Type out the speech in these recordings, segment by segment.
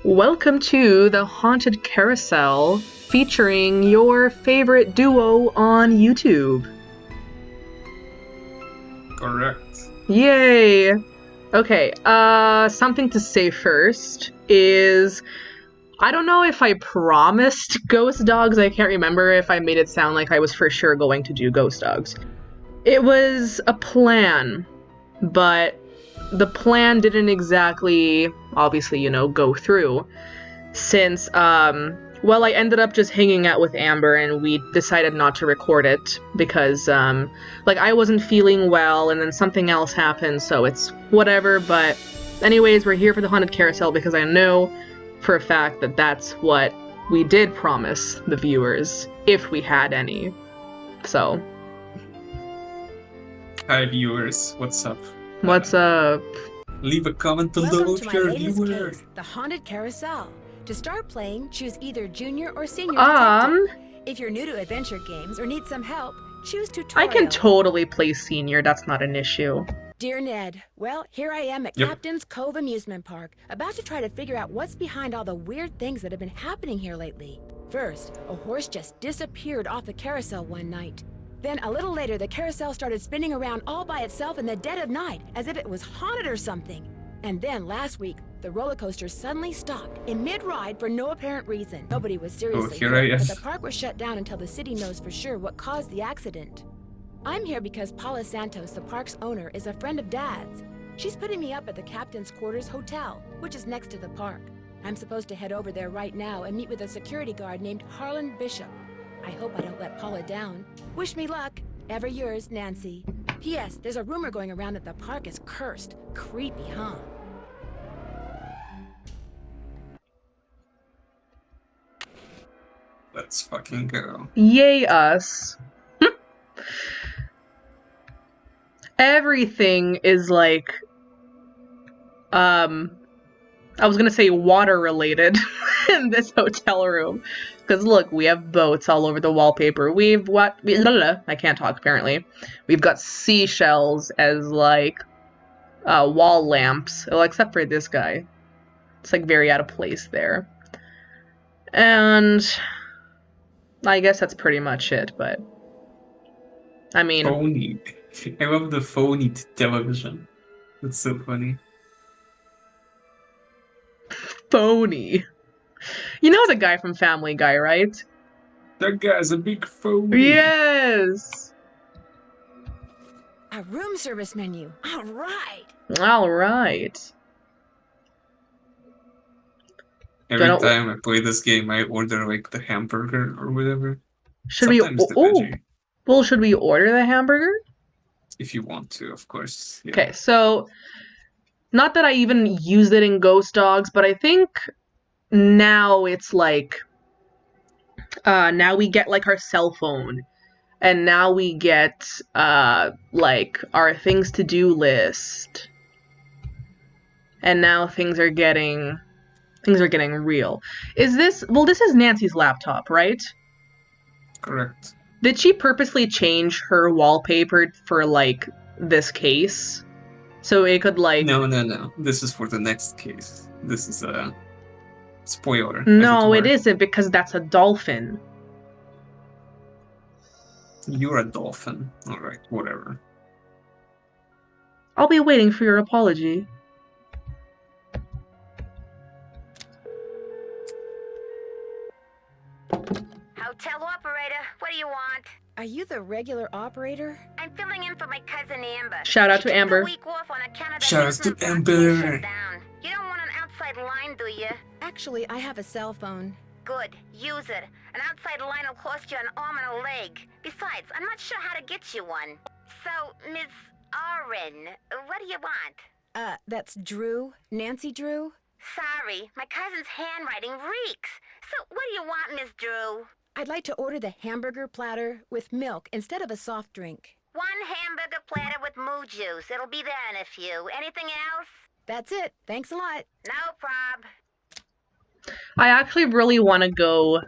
Welcome to the Haunted Carousel, featuring your favorite duo on YouTube. Correct. Yay! Okay, something to say first is, I don't know if I promised Ghost Dogs. I can't remember if I made it sound like I was for sure going to do Ghost Dogs. It was a plan, but the plan didn't exactly, obviously, go through. Since, I ended up just hanging out with Amber and we decided not to record it because, I wasn't feeling well and then something else happened, so it's whatever. But anyways, we're here for the Haunted Carousel because I know for a fact that that's what we did promise the viewers, if we had any. So. Hi viewers, what's up? What's up? Leave a comment below Welcome if to my you're a latest viewer. case, the Haunted Carousel. To start playing, choose either Junior or Senior Detective. If you're new to adventure games or need some help, choose Tutorial. I can totally play Senior, that's not an issue. Dear Ned, well, here I am at Captain's Cove Amusement Park, about to try to figure out what's behind all the weird things that have been happening here lately. First, a horse just disappeared off the carousel one night. Then, a little later, the carousel started spinning around all by itself in the dead of night, as if it was haunted or something. And then, last week, the roller coaster suddenly stopped in mid-ride for no apparent reason. Nobody was seriously hurt, but the park was shut down until the city knows for sure what caused the accident. I'm here because Paula Santos, the park's owner, is a friend of Dad's. She's putting me up at the Captain's Quarters Hotel, which is next to the park. I'm supposed to head over there right now and meet with a security guard named Harlan Bishop. I hope I don't let Paula down. Wish me luck. Ever yours, Nancy. P.S. There's a rumor going around that the park is cursed. Creepy, huh? Let's fucking go. Yay us. Everything is like, I was gonna say water related in this hotel room. Because look, we have boats all over the wallpaper. I can't talk apparently. We've got seashells as like wall lamps. Well, except for this guy. It's like very out of place there. And I guess that's pretty much it, but I mean, phony. I love the phony television. That's so funny. Phony. You know the guy from Family Guy, right? That guy's a big phony. Yes! A room service menu. All right. All right. Every time I play this game, I order like the hamburger or whatever. Should we? Well, should we order the hamburger? If you want to, of course. Yeah. Okay, so not that I even used it in Ghost Dogs, but I think now it's like now we get like our cell phone, and now we get like our things to do list, and now things are getting real. Is this, this is Nancy's laptop, right? Correct. Did she purposely change her wallpaper for like this case? So it could like... No. This is for the next case. This is a spoiler. No, it isn't, because that's a dolphin. You're a dolphin. Alright, whatever. I'll be waiting for your apology. Hotel operator, what do you want? Are you the regular operator? I'm filling in for my cousin Amber. Shout out to Amber. Shout out to Amber. You don't want an outside line, do you? Actually, I have a cell phone. Good, use it. An outside line will cost you an arm and a leg. Besides, I'm not sure how to get you one. So, Miss Oren, what do you want? That's Drew. Nancy Drew? Sorry, my cousin's handwriting reeks. So, what do you want, Miss Drew? I'd like to order the hamburger platter with milk instead of a soft drink. One hamburger platter with moo juice. It'll be there in a few. Anything else? That's it. Thanks a lot. No prob. I actually really want to go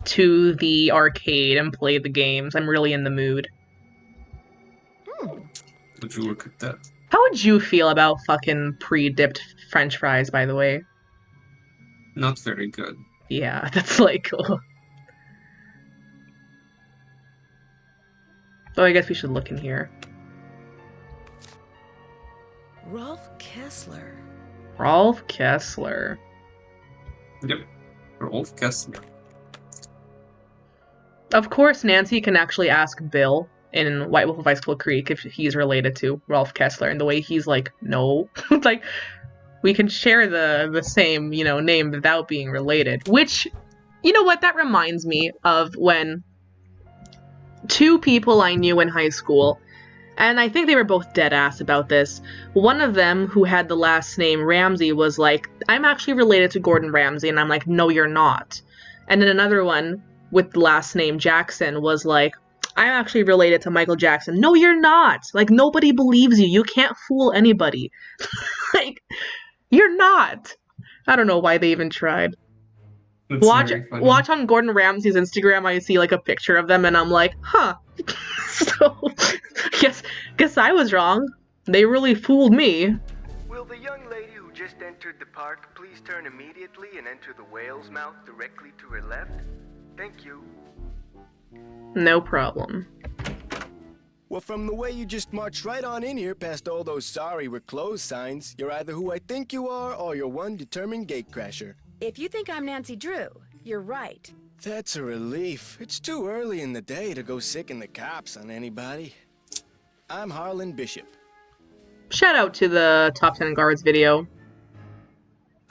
to the arcade and play the games. I'm really in the mood. Would you look at that? How would you feel about fucking pre-dipped French fries, by the way? Not very good. Yeah, that's like... Oh, I guess we should look in here. Rolf Kessler. Rolf Kessler. Yep. Rolf Kessler. Of course, Nancy can actually ask Bill in White Wolf of Icicle Creek if he's related to Rolf Kessler, and the way he's like, no. Like, we can share the same, name without being related. Which, you know what, that reminds me of when two people I knew in high school, and I think they were both dead ass about this. One of them, who had the last name Ramsey, was like, I'm actually related to Gordon Ramsay, and I'm like, no, you're not. And then another one with the last name Jackson was like, I'm actually related to Michael Jackson. No, you're not. Like, nobody believes you. You can't fool anybody. Like, you're not. I don't know why they even tried. Watch on Gordon Ramsay's Instagram, I see like a picture of them and I'm like, huh. So guess I was wrong. They really fooled me. Will the young lady who just entered the park please turn immediately and enter the whale's mouth directly to her left? Thank you. No problem. Well, from the way you just marched right on in here past all those sorry we're closed signs, you're either who I think you are or you're one determined gatecrasher. If you think I'm Nancy Drew, you're right. That's a relief. It's too early in the day to go sicking the cops on anybody. I'm Harlan Bishop. Shout out to the Top 10 Guards video.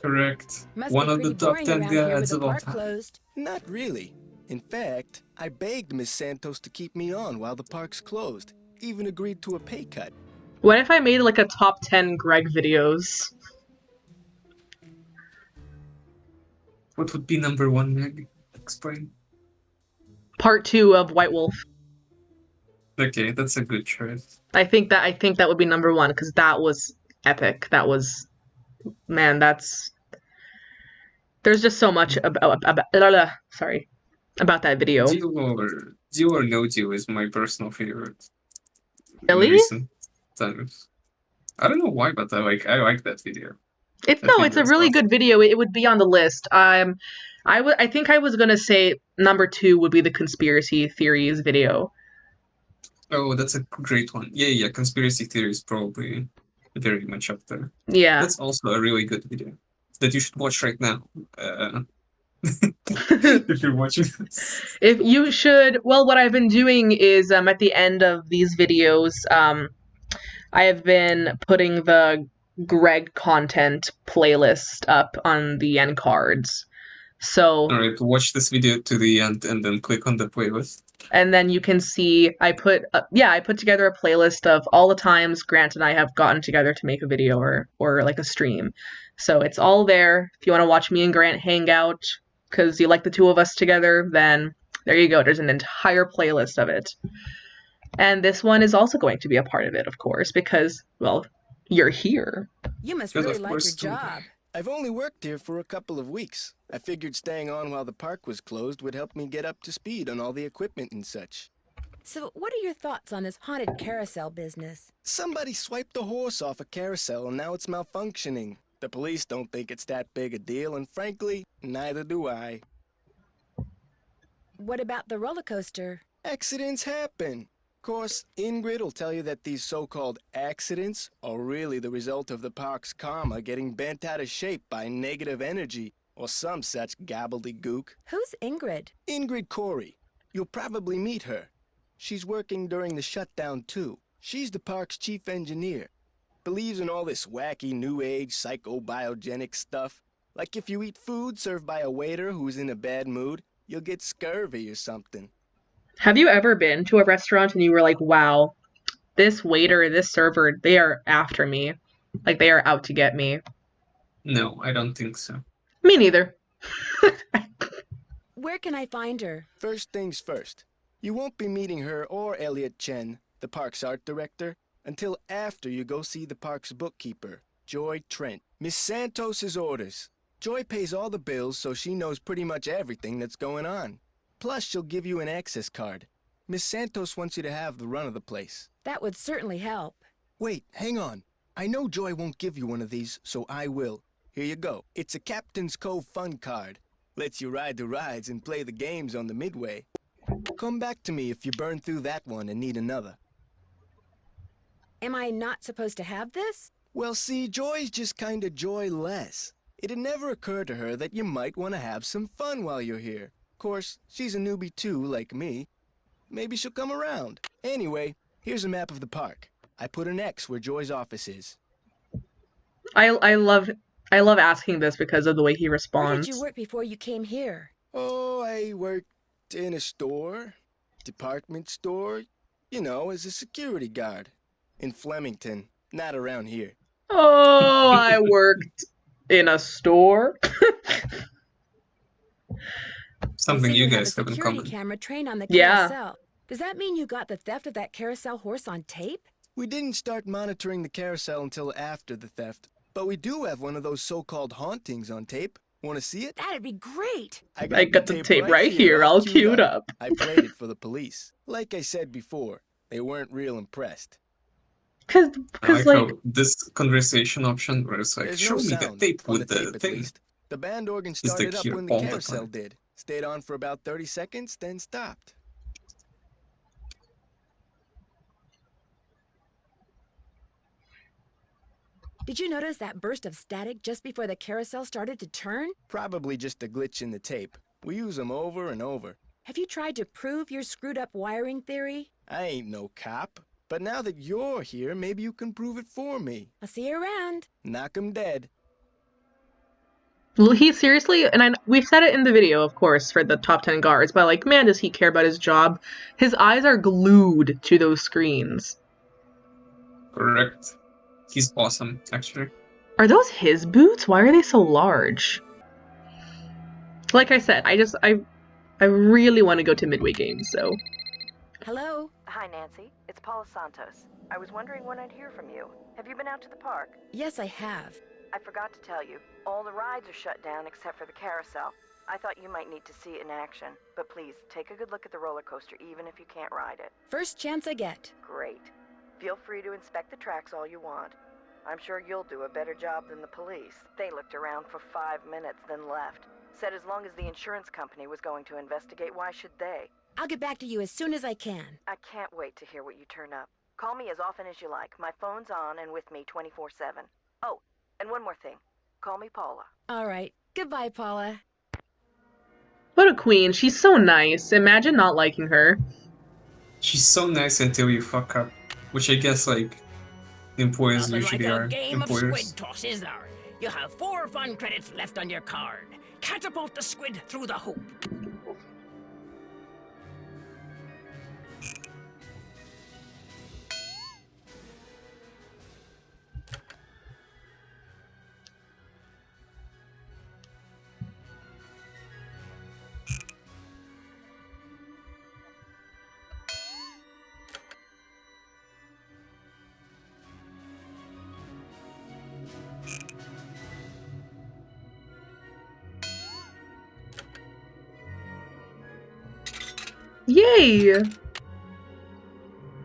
Correct. Must One be of the pretty top boring 10 around here with guys the of all park time. closed. Not really. In fact, I begged Miss Santos to keep me on while the park's closed. Even agreed to a pay cut. What if I made like a top 10 Greg videos? What would be number one, Meg? Explain. Part 2 of White Wolf. Okay, that's a good choice. I think that would be number 1 because that was epic. That was, man, there's just so much about that video. Deal or No Deal is my personal favorite. Really? In recent times. I don't know why, but I like that video. It's a really good video. It would be on the list. I think I was gonna say number 2 would be the conspiracy theories video. Oh, that's a great one. Yeah, conspiracy theories probably very much up there. Yeah. That's also a really good video that you should watch right now. If you're watching this. If you should, well, what I've been doing is at the end of these videos, I have been putting the Greg content playlist up on the end cards. So alright, watch this video to the end and then click on the playlist. And then you can see I put together a playlist of all the times Grant and I have gotten together to make a video or like a stream. So it's all there. If you want to watch me and Grant hang out because you like the two of us together, then there you go. There's an entire playlist of it. And this one is also going to be a part of it, of course, because, well, you're here. You must really like your job. I've only worked here for a couple of weeks. I figured staying on while the park was closed would help me get up to speed on all the equipment and such. So what are your thoughts on this haunted carousel business? Somebody swiped a horse off a carousel and now it's malfunctioning. The police don't think it's that big a deal, and frankly, neither do I. What about the roller coaster? Accidents happen. Of course, Ingrid will tell you that these so-called accidents are really the result of the park's karma getting bent out of shape by negative energy or some such gobbledygook. Who's Ingrid? Ingrid Corey. You'll probably meet her. She's working during the shutdown, too. She's the park's chief engineer. Believes in all this wacky new age psychobiogenic stuff. Like if you eat food served by a waiter who's in a bad mood, you'll get scurvy or something. Have you ever been to a restaurant and you were like, wow, this waiter, this server, they are after me. Like they are out to get me. No, I don't think so. Me neither. Where can I find her? First things first. You won't be meeting her or Elliot Chen, the park's art director, until after you go see the park's bookkeeper, Joy Trent. Miss Santos's orders. Joy pays all the bills, so she knows pretty much everything that's going on. Plus, she'll give you an access card. Miss Santos wants you to have the run of the place. That would certainly help. Wait, hang on. I know Joy won't give you one of these, so I will. Here you go. It's a Captain's Cove fun card. Lets you ride the rides and play the games on the midway. Come back to me if you burn through that one and need another. Am I not supposed to have this? Well, see, Joy's just kinda joyless. It'd never occur to her that you might want to have some fun while you're here. Of course, she's a newbie too, like me. Maybe she'll come around. Anyway, here's a map of the park. I put an X where Joy's office is. I love asking this because of the way he Where responds. did you work before you came here? Oh, I worked in a store, department store, you know, as a security guard. In Flemington, not around here. Oh, I worked in a store. Something I see you have guys a have in security common. camera trained on the Yeah. carousel. Does that mean you got the theft of that carousel horse on tape? We didn't start monitoring the carousel until after the theft, but we do have one of those so-called hauntings on tape. Want to see it? That'd be great. I got the tape right here, all queued up. I played it for the police. Like I said before, they weren't real impressed. I Because like like, how this conversation option where it's like, There's show no me the sound tape on with the the tape, at thing. least. The band organ the started up key when the all the carousel time. did. Stayed on for about 30 seconds, then stopped. Did you notice that burst of static just before the carousel started to turn? Probably just a glitch in the tape. We use them over and over. Have you tried to prove your screwed up wiring theory? I ain't no cop. But now that you're here, maybe you can prove it for me. I'll see you around. Knock 'em dead. he seriously, and we've said it in the video, of course, for the top 10 guards, but like, man, does he care about his job? His eyes are glued to those screens. Correct. He's awesome, actually. Are those his boots? Why are they so large? Like I said, I really want to go to Midway Games, so. Hello? Hi, Nancy. It's Paula Santos. I was wondering when I'd hear from you. Have you been out to the park? Yes, I have. I forgot to tell you. All the rides are shut down except for the carousel. I thought you might need to see it in action. But please, take a good look at the roller coaster even if you can't ride it. First chance I get. Great. Feel free to inspect the tracks all you want. I'm sure you'll do a better job than the police. They looked around for 5 minutes, then left. Said as long as the insurance company was going to investigate, why should they? I'll get back to you as soon as I can. I can't wait to hear what you turn up. Call me as often as you like. My phone's on and with me 24/7. Oh, and one more thing. Call me Paula. All right. Goodbye, Paula. What a queen. She's so nice. Imagine not liking her. She's so nice until you fuck up. Which I guess, like, the employers Nothing usually like a are game of employers. squid toss, is there? You have 4 fun credits left on your card. Catapult the squid through the hoop. Yay!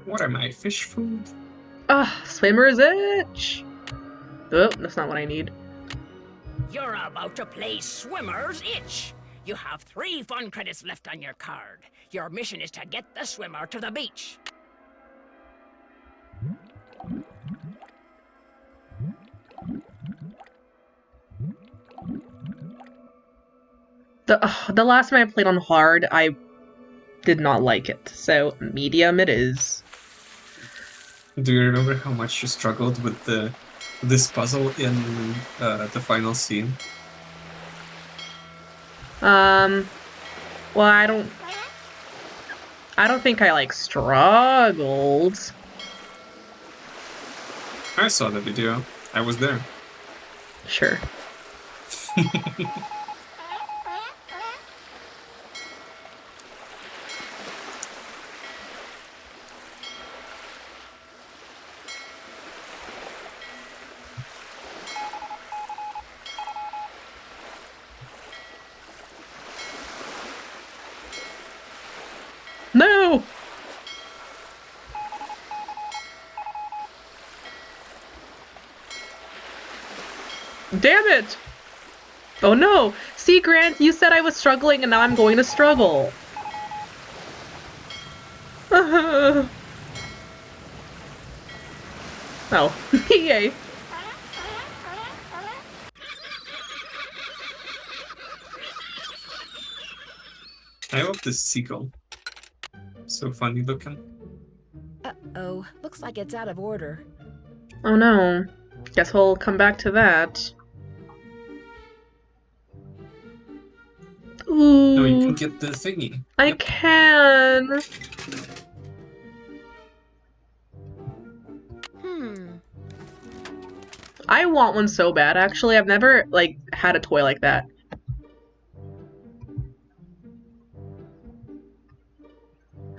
What am I, fish food? Ah, swimmer's itch! Oh, that's not what I need. You're about to play Swimmer's Itch. You have 3 fun credits left on your card. Your mission is to get the swimmer to the beach. The last time I played on hard, I did not like it. So, medium it is. Do you remember how much you struggled with this puzzle in the final scene? Well, I don't think I, like, struggled. I saw the video. I was there. Sure. No! Damn it! Oh no! See, Grant, you said I was struggling and now I'm going to struggle. Oh. Yay. I love this seagull. So funny looking. Uh-oh, looks like it's out of order. Oh no. Guess we'll come back to that. Ooh. No, you can get the thingy. I can. I want one so bad, actually. I've never, like, had a toy like that.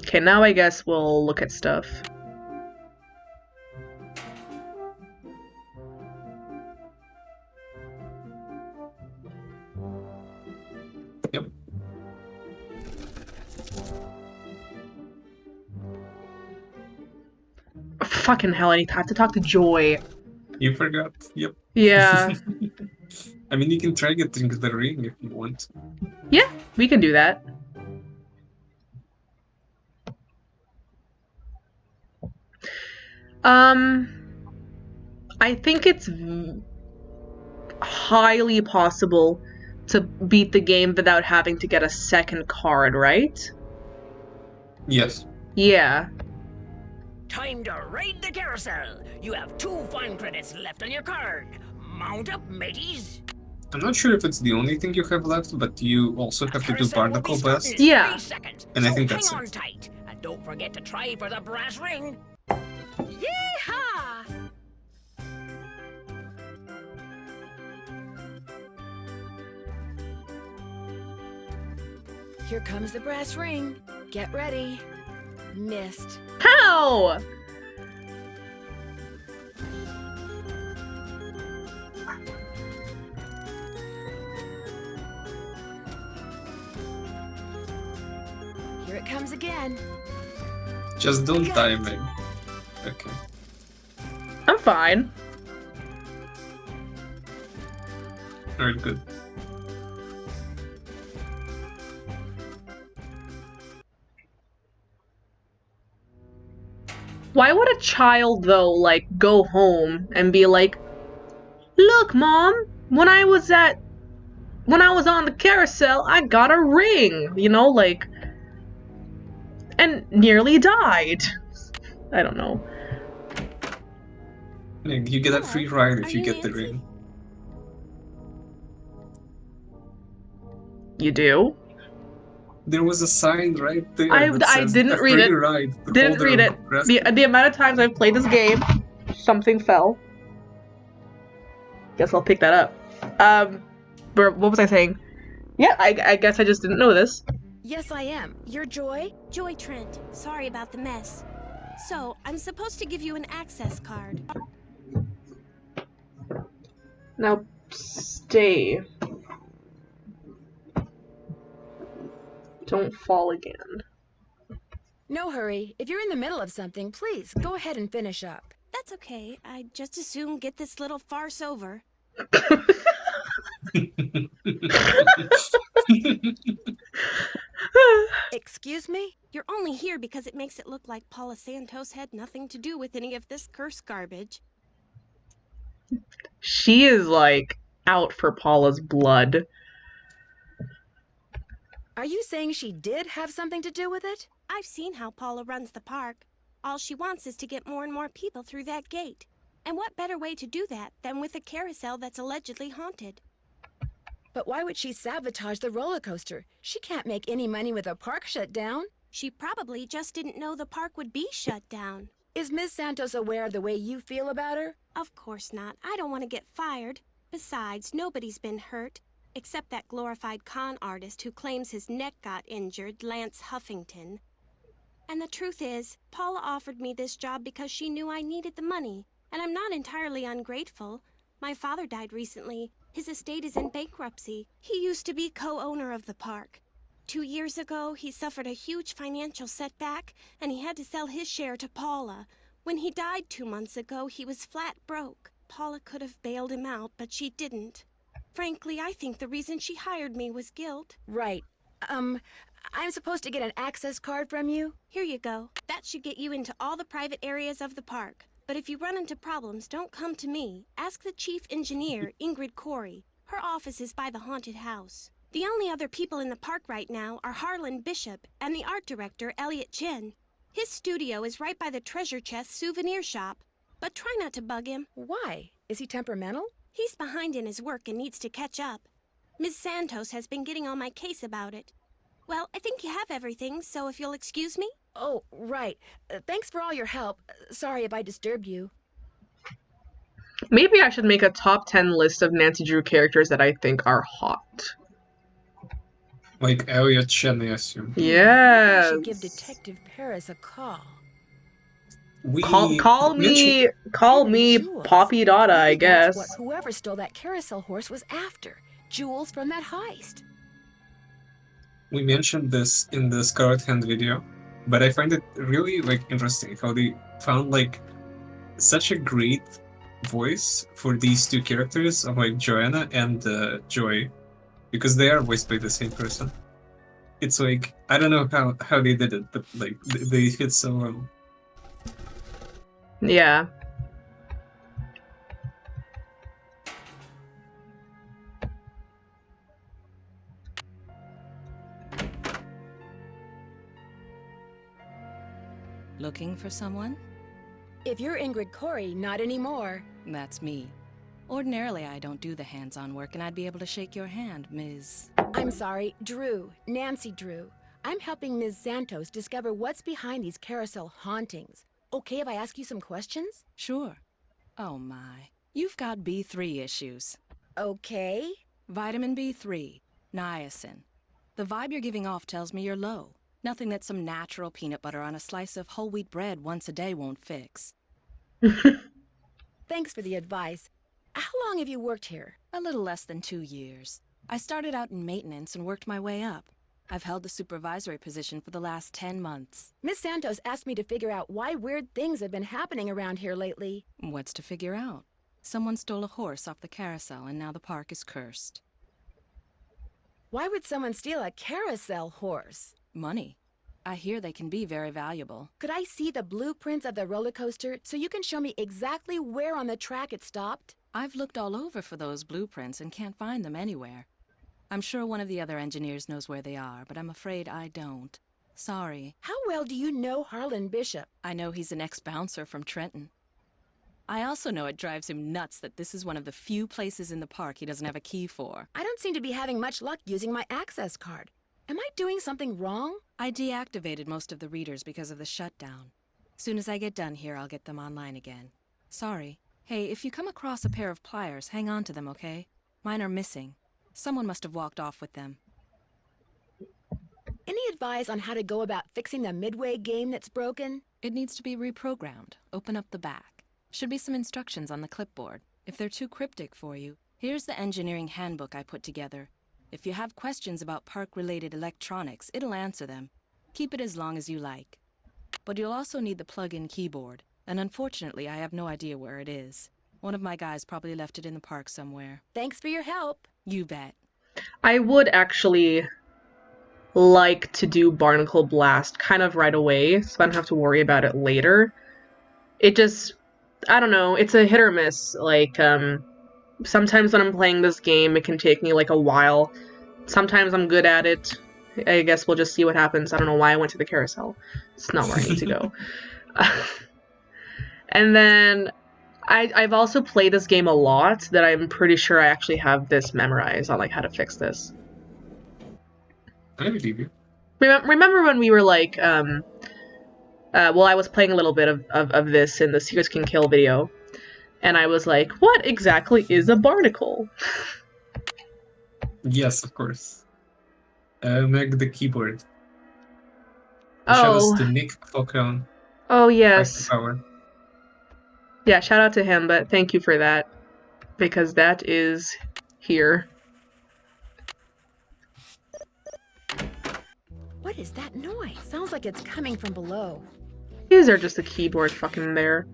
Okay, now I guess we'll look at stuff. Yep. Fucking hell, I have to talk to Joy. You forgot. Yep. Yeah. I mean, you can try getting the ring if you want. Yeah, we can do that. I think it's highly possible to beat the game without having to get a second card, right? Yes. Yeah. Time to raid the carousel. You have 2 fun credits left on your card. Mount up, mateys. I'm not sure if it's the only thing you have left, but you also have to do Carousel will be Barnacle starting Blast. in Yeah. 3 seconds, And I so think hang that's on it. tight. And don't forget to try for the brass ring. Yeehaw! Here comes the brass ring. Get ready. Missed. How? Here it comes again. Just don't die, Meg. Okay. I'm fine. Alright, good. Why would a child, though, like, go home and be like, look, Mom, when I was on the carousel, I got a ring, you know, like, and nearly died. I don't know. Meg, you get a free ride if you get the ring. You do? There was a sign right there I that says didn't a read free it. ride. The Didn't holder read of it. brass- The amount of times I've played this game, something fell. Guess I'll pick that up. But what was I saying? Yeah, I guess I just didn't know this. Yes, I am. You're Joy? Joy Trent, sorry about the mess. So, I'm supposed to give you an access card. Now, stay. Don't fall again. No hurry. If you're in the middle of something, please go ahead and finish up. That's okay. I'd just as soon get this little farce over. Excuse me? You're only here because it makes it look like Paula Santos had nothing to do with any of this curse garbage. She is, like, out for Paula's blood. Are you saying she did have something to do with it? I've seen how Paula runs the park. All she wants is to get more and more people through that gate. And what better way to do that than with a carousel that's allegedly haunted? But why would she sabotage the roller coaster? She can't make any money with a park shut down. She probably just didn't know the park would be shut down. Is Miss Santos aware of the way you feel about her? Of course not. I don't want to get fired. Besides, nobody's been hurt. Except that glorified con artist who claims his neck got injured, Lance Huffington. And the truth is, Paula offered me this job because she knew I needed the money. And I'm not entirely ungrateful. My father died recently. His estate is in bankruptcy. He used to be co-owner of the park. 2 years ago, he suffered a huge financial setback, and he had to sell his share to Paula. When he died 2 months ago, he was flat broke. Paula could have bailed him out, but she didn't. Frankly, I think the reason she hired me was guilt. Right. I'm supposed to get an access card from you? Here you go. That should get you into all the private areas of the park. But if you run into problems, don't come to me. Ask the chief engineer, Ingrid Corey. Her office is by the haunted house. The only other people in the park right now are Harlan Bishop and the art director, Elliot Chen. His studio is right by the treasure chest souvenir shop. But try not to bug him. Why? Is he temperamental? He's behind in his work and needs to catch up. Ms. Santos has been getting on my case about it. Well, I think you have everything, so if you'll excuse me? Oh, right. Thanks for all your help. Sorry if I disturbed you. Maybe I should make a top 10 list of Nancy Drew characters that I think are hot. Like Elliot Chen, I assume. Yes. I should give Detective Paris a call. Call me Poppy Dada, I guess. That's what whoever stole that carousel horse was after. Jewels from that heist. We mentioned this in the Scarlet Hand video, but I find it really interesting how they found such a great voice for these two characters of Joanna and Joy, because they are voiced by the same person. It's I don't know how they did it, but they hit so well. Yeah. Looking for someone? If you're Ingrid Corey, not anymore. That's me. Ordinarily, I don't do the hands-on work, and I'd be able to shake your hand, Ms. I'm sorry, Drew. Nancy Drew. I'm helping Ms. Santos discover what's behind these carousel hauntings. Okay if I ask you some questions? Sure. Oh my. You've got B3 issues. Okay. Vitamin B3. Niacin. The vibe you're giving off tells me you're low. Nothing that some natural peanut butter on a slice of whole wheat bread once a day won't fix. Thanks for the advice. How long have you worked here? A little less than 2 years. I started out in maintenance and worked my way up. I've held the supervisory position for the last 10 months. Miss Santos asked me to figure out why weird things have been happening around here lately. What's to figure out? Someone stole a horse off the carousel and now the park is cursed. Why would someone steal a carousel horse? Money. I hear they can be very valuable. Could I see the blueprints of the roller coaster so you can show me exactly where on the track it stopped? I've looked all over for those blueprints and can't find them anywhere. I'm sure one of the other engineers knows where they are, but I'm afraid I don't. Sorry. How well do you know Harlan Bishop? I know he's an ex-bouncer from Trenton. I also know it drives him nuts that this is one of the few places in the park he doesn't have a key for. I don't seem to be having much luck using my access card. Am I doing something wrong? I deactivated most of the readers because of the shutdown. Soon as I get done here, I'll get them online again. Sorry. Hey, if you come across a pair of pliers, hang on to them, okay? Mine are missing. Someone must have walked off with them. Any advice on how to go about fixing the Midway game that's broken? It needs to be reprogrammed. Open up the back. Should be some instructions on the clipboard. If they're too cryptic for you, here's the engineering handbook I put together. If you have questions about park-related electronics, it'll answer them. Keep it as long as you like. But you'll also need the plug-in keyboard, and unfortunately I have no idea where it is. One of my guys probably left it in the park somewhere. Thanks for your help. You bet. I would actually like to do Barnacle Blast kind of right away, so I don't have to worry about it later. It just, I don't know, it's a hit or miss. Sometimes when I'm playing this game, it can take me a while. Sometimes I'm good at it. I guess we'll just see what happens. I don't know why I went to the carousel. It's not where I need to go. And then I've also played this game a lot that I'm pretty sure I actually have this memorized on how to fix this. I believe you. Remember when we were well, I was playing a little bit of this in the Secrets Can Kill video, and I was like, what exactly is a barnacle? Yes, of course. Meg the keyboard. Oh. Shout outs to Nick Falcone. Oh, yes. Power. Yeah, shout out to him, but thank you for that, because that is here. What is that noise? Sounds like it's coming from below. These are just a keyboard fucking there.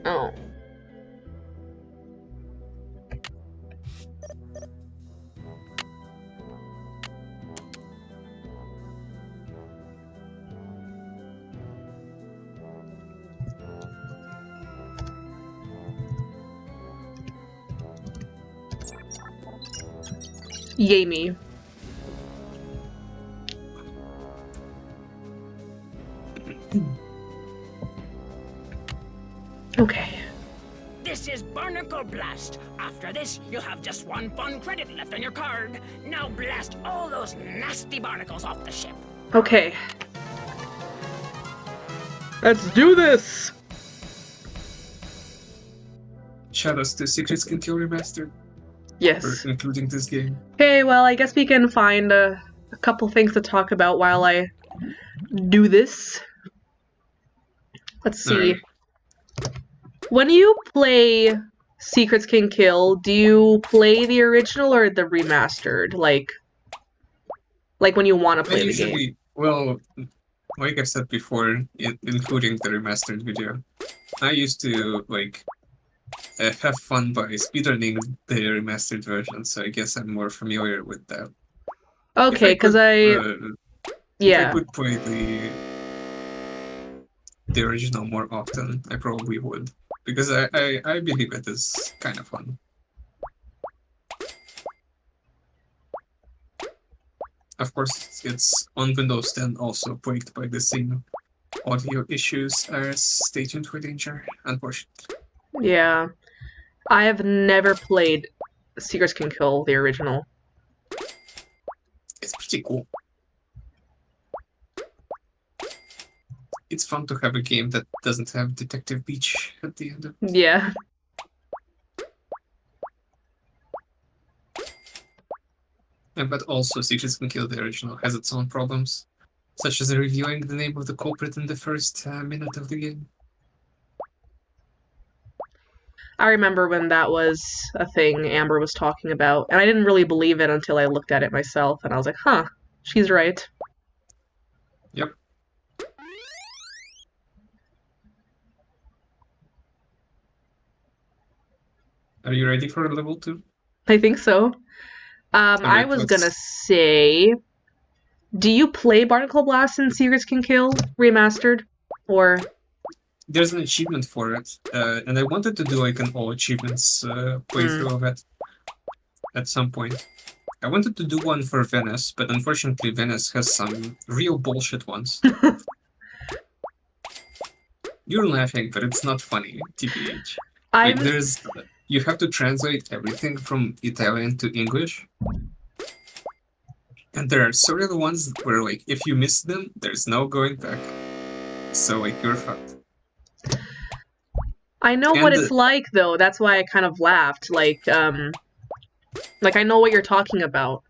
Oh. Yay me. Okay. This is Barnacle Blast. After this, you'll have just 1 fun credit left on your card. Now blast all those nasty barnacles off the ship. Okay. Let's do this! Shoutouts to Secrets Can Kill Remastered Yes. for including this game. Okay, well, I guess we can find a couple things to talk about while I do this. Let's see. Alright. When you play Secrets Can Kill, do you play the original or the remastered? Like when you want to play the game? Well, like I've said before, including the remastered video, I used to, like, have fun by speedrunning the remastered version, so I guess I'm more familiar with that. Okay, because If yeah. I could play the original more often, I probably would. Because I believe it is kind of fun. Of course, it's on Windows 10 also plagued by the same audio issues as Stay Tuned for Danger, unfortunately. Yeah. I have never played Secrets Can Kill, the original. It's pretty cool. It's fun to have a game that doesn't have Detective Beach at the end of it. Yeah. But also, Secrets Can Kill, the original, has its own problems, such as revealing the name of the culprit in the first minute of the game. I remember when that was a thing Amber was talking about, and I didn't really believe it until I looked at it myself, and I was like, huh, she's right. Yep. Are you ready for level 2? I think so. I was gonna say, do you play Barnacle Blast and Secrets Can Kill remastered, or? There's an achievement for it, and I wanted to do like an all achievements playthrough of it at some point. I wanted to do one for Venice, but unfortunately Venice has some real bullshit ones. You're laughing, but it's not funny, TBH. Like, you have to translate everything from Italian to English. And there are sort of the ones where, like, if you miss them, there's no going back. So, like, you're fucked. I know what it's like, though. That's why I kind of laughed. Like, I know what you're talking about.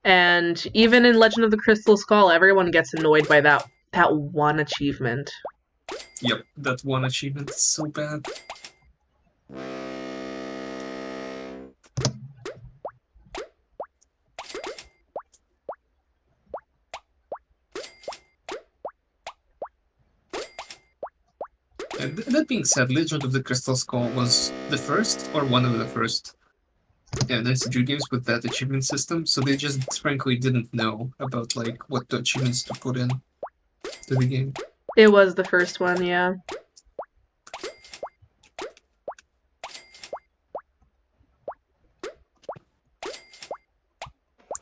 And even in Legend of the Crystal Skull, everyone gets annoyed by that one achievement. Yep, that one achievement is so bad. And that being said, Legend of the Crystal Skull was the first, or one of the first, NSG games with that achievement system, so they just frankly didn't know about, like, what the achievements to put in to the game. It was the first one, yeah.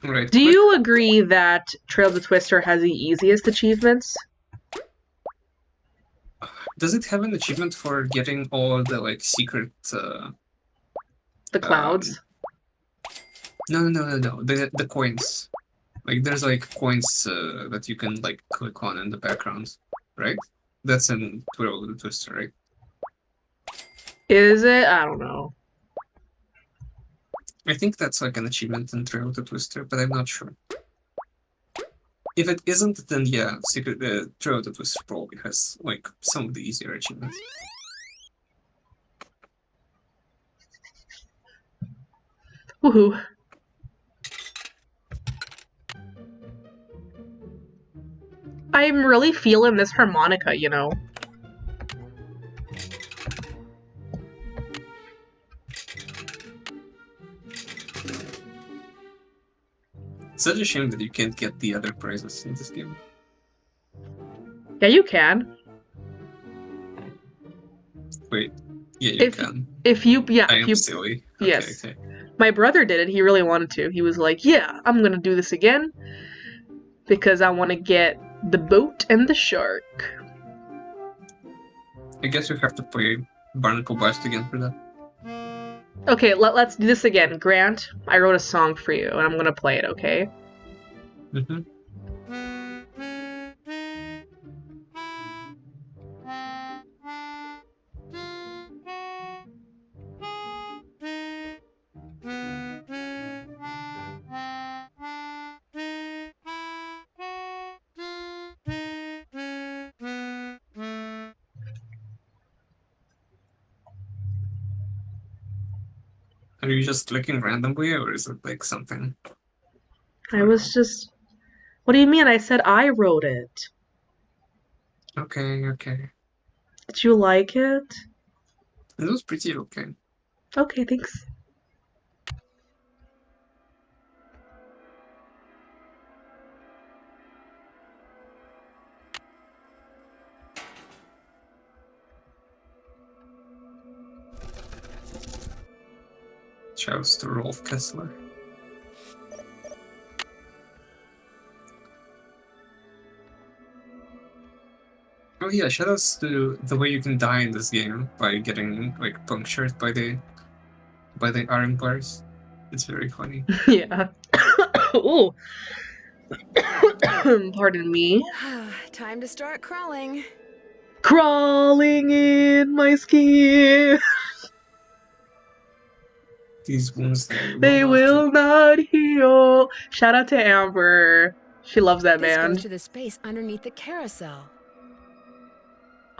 Right. Do you agree that Trail of the Twister has the easiest achievements? Does it have an achievement for getting all the, like, secret... the clouds? No. The coins. Like, there's, like, coins that you can, like, click on in the background, right? That's in Trail of the Twister, right? Is it? I don't know. I think that's, like, an achievement in Trail of the Twister, but I'm not sure. If it isn't, then yeah, Trail of the Twister probably has, like, some of the easier achievements. Woohoo. I'm really feeling this harmonica, you know. such a shame that you can't get the other prizes in this game. Yeah, you can. Wait, yeah, you can. If you, yeah, I if am you, silly. yes. Okay. My brother did it. He really wanted to. He was like, yeah, I'm gonna do this again because I want to get the boat and the shark. I guess we have to play Barnacle Blast again for that. Okay, let's do this again. Grant, I wrote a song for you, and I'm gonna play it, okay? Mm-hmm. Are you just clicking randomly, or is it like something? I was just... What do you mean? I said I wrote it. Okay. Did you like it? It was pretty okay. Okay, thanks. Shouts to Rolf Kessler. Oh yeah, shoutouts to the way you can die in this game by getting like punctured by the iron bars. It's very funny. Yeah. Ooh. Pardon me. Time to start crawling. Crawling in my skin. These wounds They will not heal. Shout out to Amber. She loves that This goes band. to the space underneath the carousel.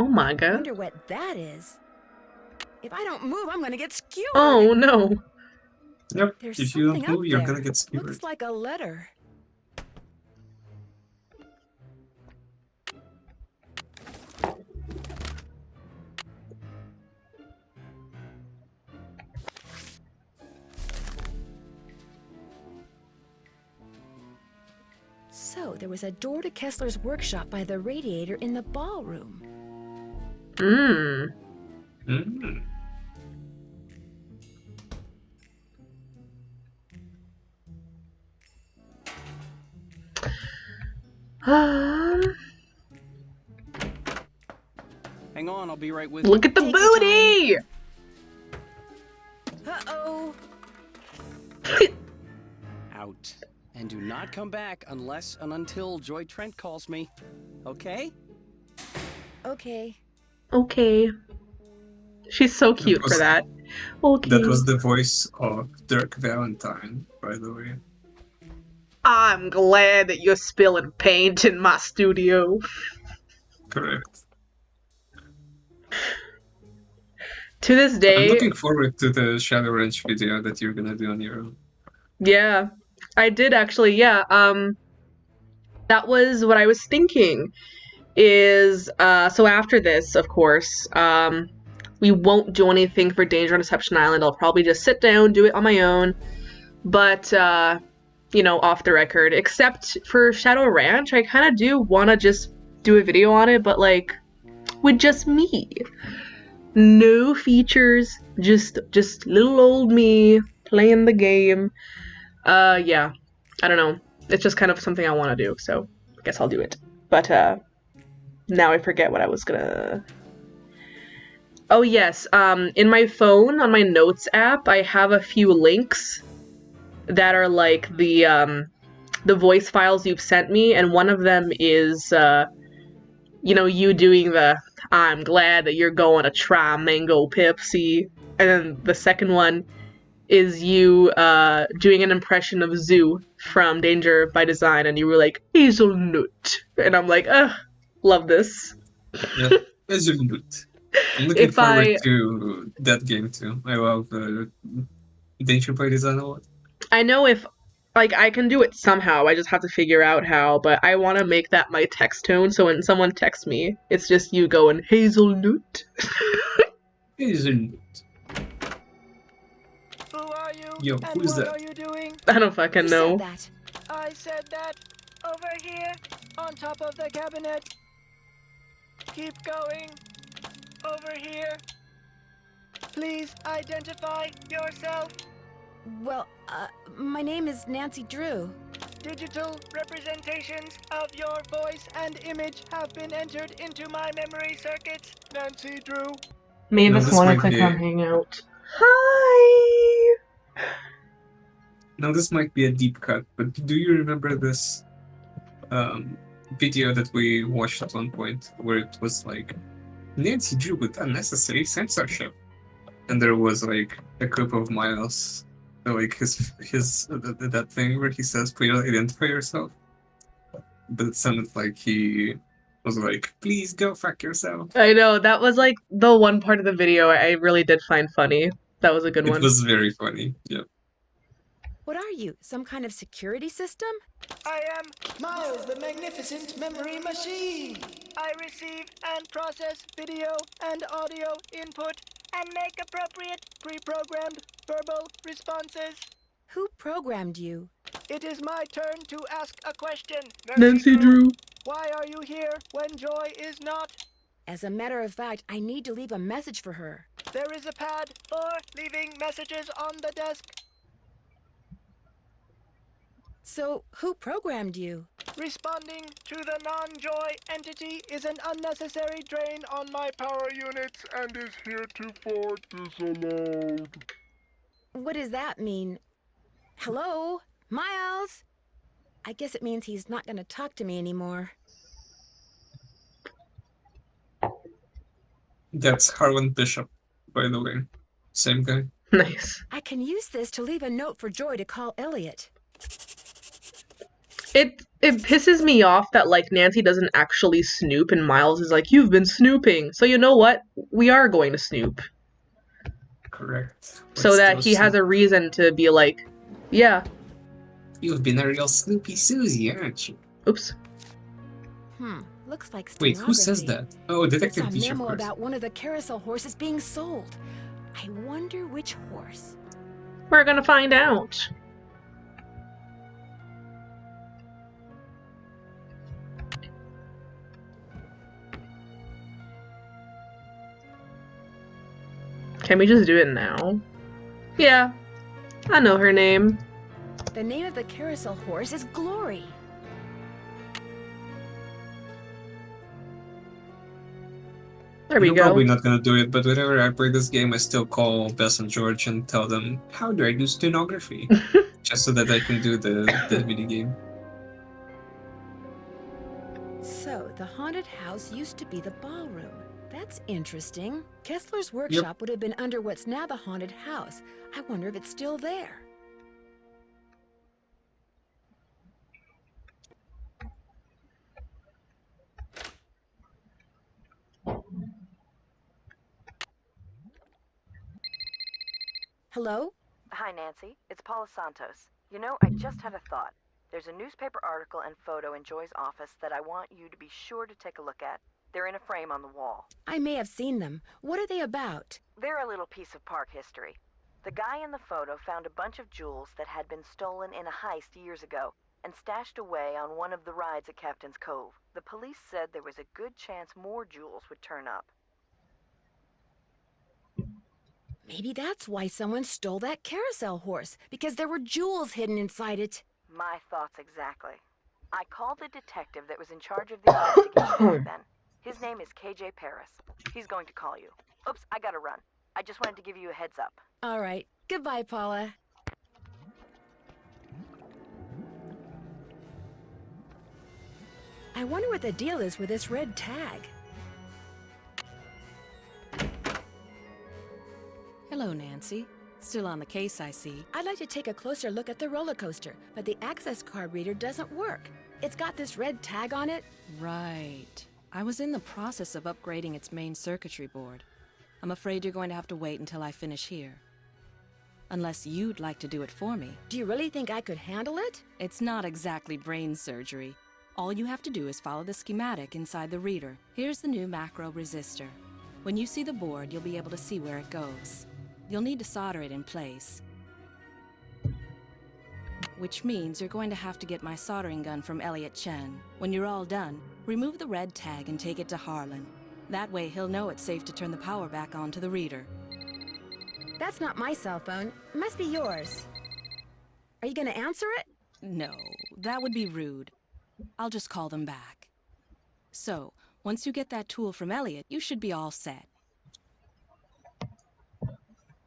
Oh my god. Wonder what that is. If I don't move, I'm gonna get skewered. Oh no. Yep. There's If you something don't move, up you're there. gonna get skewered. Looks like a letter. So, there was a door to Kessler's workshop by the radiator in the ballroom. Mmm. Mm. Hang on, I'll be right with Look you. at the booty! Uh-oh. Out. And do not come back unless and until Joy Trent calls me. Okay? Okay. Okay. She's so cute for that. Okay. That was the voice of Dirk Valentine, by the way. I'm glad that you're spilling paint in my studio. Correct. To this day... I'm looking forward to the Shadow Wrench video that you're gonna do on your own. Yeah. I did actually, yeah. That was what I was thinking. Is, so after this, of course, we won't do anything for Danger on Deception Island. I'll probably just sit down, do it on my own. But, you know, off the record. Except for Shadow Ranch, I kind of do want to just do a video on it, but, like, with just me. No features, just little old me playing the game. Yeah. I don't know. It's just kind of something I want to do, so I guess I'll do it. But, now I forget what I was gonna... Oh yes, in my phone, on my notes app, I have a few links that are like the voice files you've sent me, and one of them is, you know, you doing the, I'm glad that you're going to try Mango Pepsi, and then the second one is you, doing an impression of Zoo from Danger by Design, and you were like, hazelnut, and I'm like, ugh, love this. Yeah, hazelnut. I'm looking forward to that game too. I love Danger by Design a lot. I know if, like, I can do it somehow, I just have to figure out how, but I want to make that my text tone, so when someone texts me, it's just you going, hazelnut. Hazelnut. Who are you? Yo, And who's what that? are you doing? I don't fucking know. Who said that? I said that. Over here, on top of the cabinet. Keep going. Over here. Please identify yourself. Well, my name is Nancy Drew. Digital representations of your voice and image have been entered into my memory circuits. Nancy Drew. Mavis this wanted might to be come hang out. Hi! now this might be a deep cut, but do you remember this video that we watched at one point where it was like Nancy Drew with unnecessary censorship, and there was like a clip of Miles, like his that thing where he says, "Please identify yourself," but it sounded like he was like, "Please go fuck yourself." I know, that was like the one part of the video I really did find funny. That was a good It one. was very funny. Yeah. What are you, some kind of security system? I am Miles, the magnificent memory machine! I receive and process video and audio input and make appropriate pre-programmed verbal responses. Who programmed you? It is my turn to ask a question. Nancy Drew. Why are you here when Joy is not? As a matter of fact, I need to leave a message for her. There is a pad for leaving messages on the desk. So, who programmed you? Responding to the non-Joy entity is an unnecessary drain on my power units and is heretofore disallowed. What does that mean? Hello? Miles? I guess it means he's not gonna talk to me anymore. That's Harlan Bishop, by the way. Same guy. Nice. I can use this to leave a note for Joy to call Elliot. It pisses me off that like Nancy doesn't actually snoop and Miles is like, you've been snooping. So you know what? We are going to snoop. Correct. So that he has a reason to be like, yeah. You've been a real Snoopy Susie, aren't you? Oops. Looks like Wait, who says stenography. that? Oh, Detective It's a Teacher, of memo course. about one of the carousel horses being sold. I wonder which horse. We're gonna find out. Can we just do it now? Yeah. I know her name. The name of the carousel horse is Glory. There we I'm go. probably not gonna do it, but whenever I play this game, I still call Bess and George and tell them, how do I do stenography? Just so that I can do the video game. So, the haunted house used to be the ballroom. That's interesting. Kessler's workshop would have been under what's now the haunted house. I wonder if it's still there. Hello? Hi, Nancy. It's Paula Santos. You know, I just had a thought. There's a newspaper article and photo in Joy's office that I want you to be sure to take a look at. They're in a frame on the wall. I may have seen them. What are they about? They're a little piece of park history. The guy in the photo found a bunch of jewels that had been stolen in a heist years ago and stashed away on one of the rides at Captain's Cove. The police said there was a good chance more jewels would turn up. Maybe that's why someone stole that carousel horse, because there were jewels hidden inside it. My thoughts exactly. I called the detective that was in charge of the investigation then. His name is KJ Paris. He's going to call you. Oops, I gotta run. I just wanted to give you a heads up. All right. Goodbye, Paula. I wonder what the deal is with this red tag. Hello, Nancy. Still on the case, I see. I'd like to take a closer look at the roller coaster, but the access card reader doesn't work. It's got this red tag on it. Right. I was in the process of upgrading its main circuitry board. I'm afraid you're going to have to wait until I finish here. Unless you'd like to do it for me. Do you really think I could handle it? It's not exactly brain surgery. All you have to do is follow the schematic inside the reader. Here's the new macro resistor. When you see the board, you'll be able to see where it goes. You'll need to solder it in place. which means you're going to have to get my soldering gun from Elliot Chen. When you're all done, remove the red tag and take it to Harlan. That way he'll know it's safe to turn the power back on to the reader. That's not my cell phone. It must be yours. Are you gonna answer it? No, that would be rude. I'll just call them back. So, once you get that tool from Elliot, you should be all set.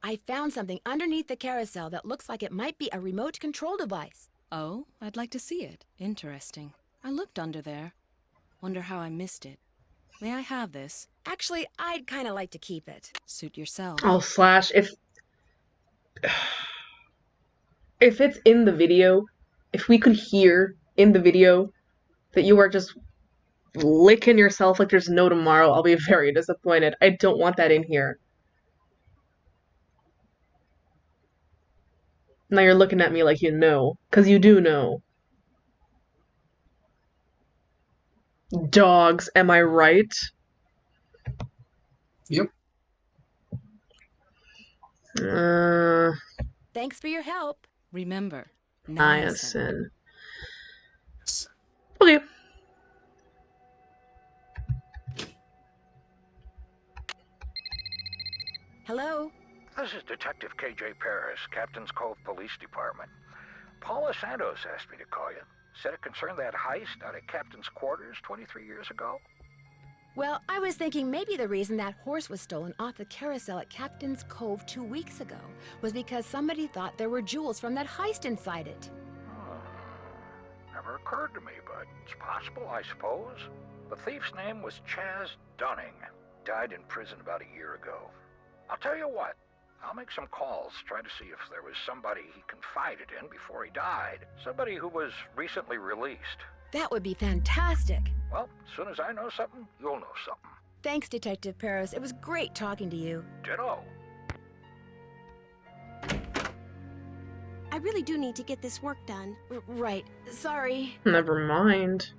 I found something underneath the carousel that looks like it might be a remote control device. Oh, I'd like to see it. Interesting. I looked under there. Wonder how I missed it. May I have this? Actually, I'd kind of like to keep it. Suit yourself. Oh, Slash, if it's in the video, if we could hear in the video that you are just licking yourself like there's no tomorrow, I'll be very disappointed. I don't want that in here. Now you're looking at me like you know, because you do know. Dogs, am I right? Yep. Thanks for your help. Remember, niacin. Okay. Hello? This is Detective K.J. Paris, Captain's Cove Police Department. Paula Santos asked me to call you. Said it concerned that heist out at Captain's quarters 23 years ago. Well, I was thinking maybe the reason that horse was stolen off the carousel at Captain's Cove 2 weeks ago was because somebody thought there were jewels from that heist inside it. Never occurred to me, but it's possible, I suppose. The thief's name was Chaz Dunning. Died in prison about a year ago. I'll tell you what, I'll make some calls, try to see if there was somebody he confided in before he died. Somebody who was recently released. That would be fantastic. Well, as soon as I know something, you'll know something. Thanks, Detective Paris. It was great talking to you. Ditto. I really do need to get this work done. Right. Sorry. Never mind.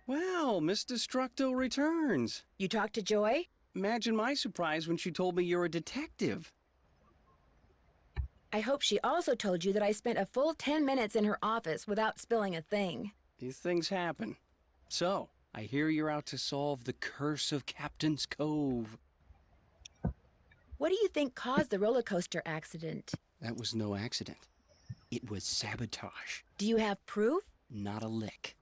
Well, Miss Destructo returns. You talked to Joy? Imagine my surprise when she told me you're a detective. I hope she also told you that I spent a full 10 minutes in her office without spilling a thing. These things happen. So, I hear you're out to solve the curse of Captain's Cove. What do you think caused the roller coaster accident? That was no accident. It was sabotage. Do you have proof? Not a lick.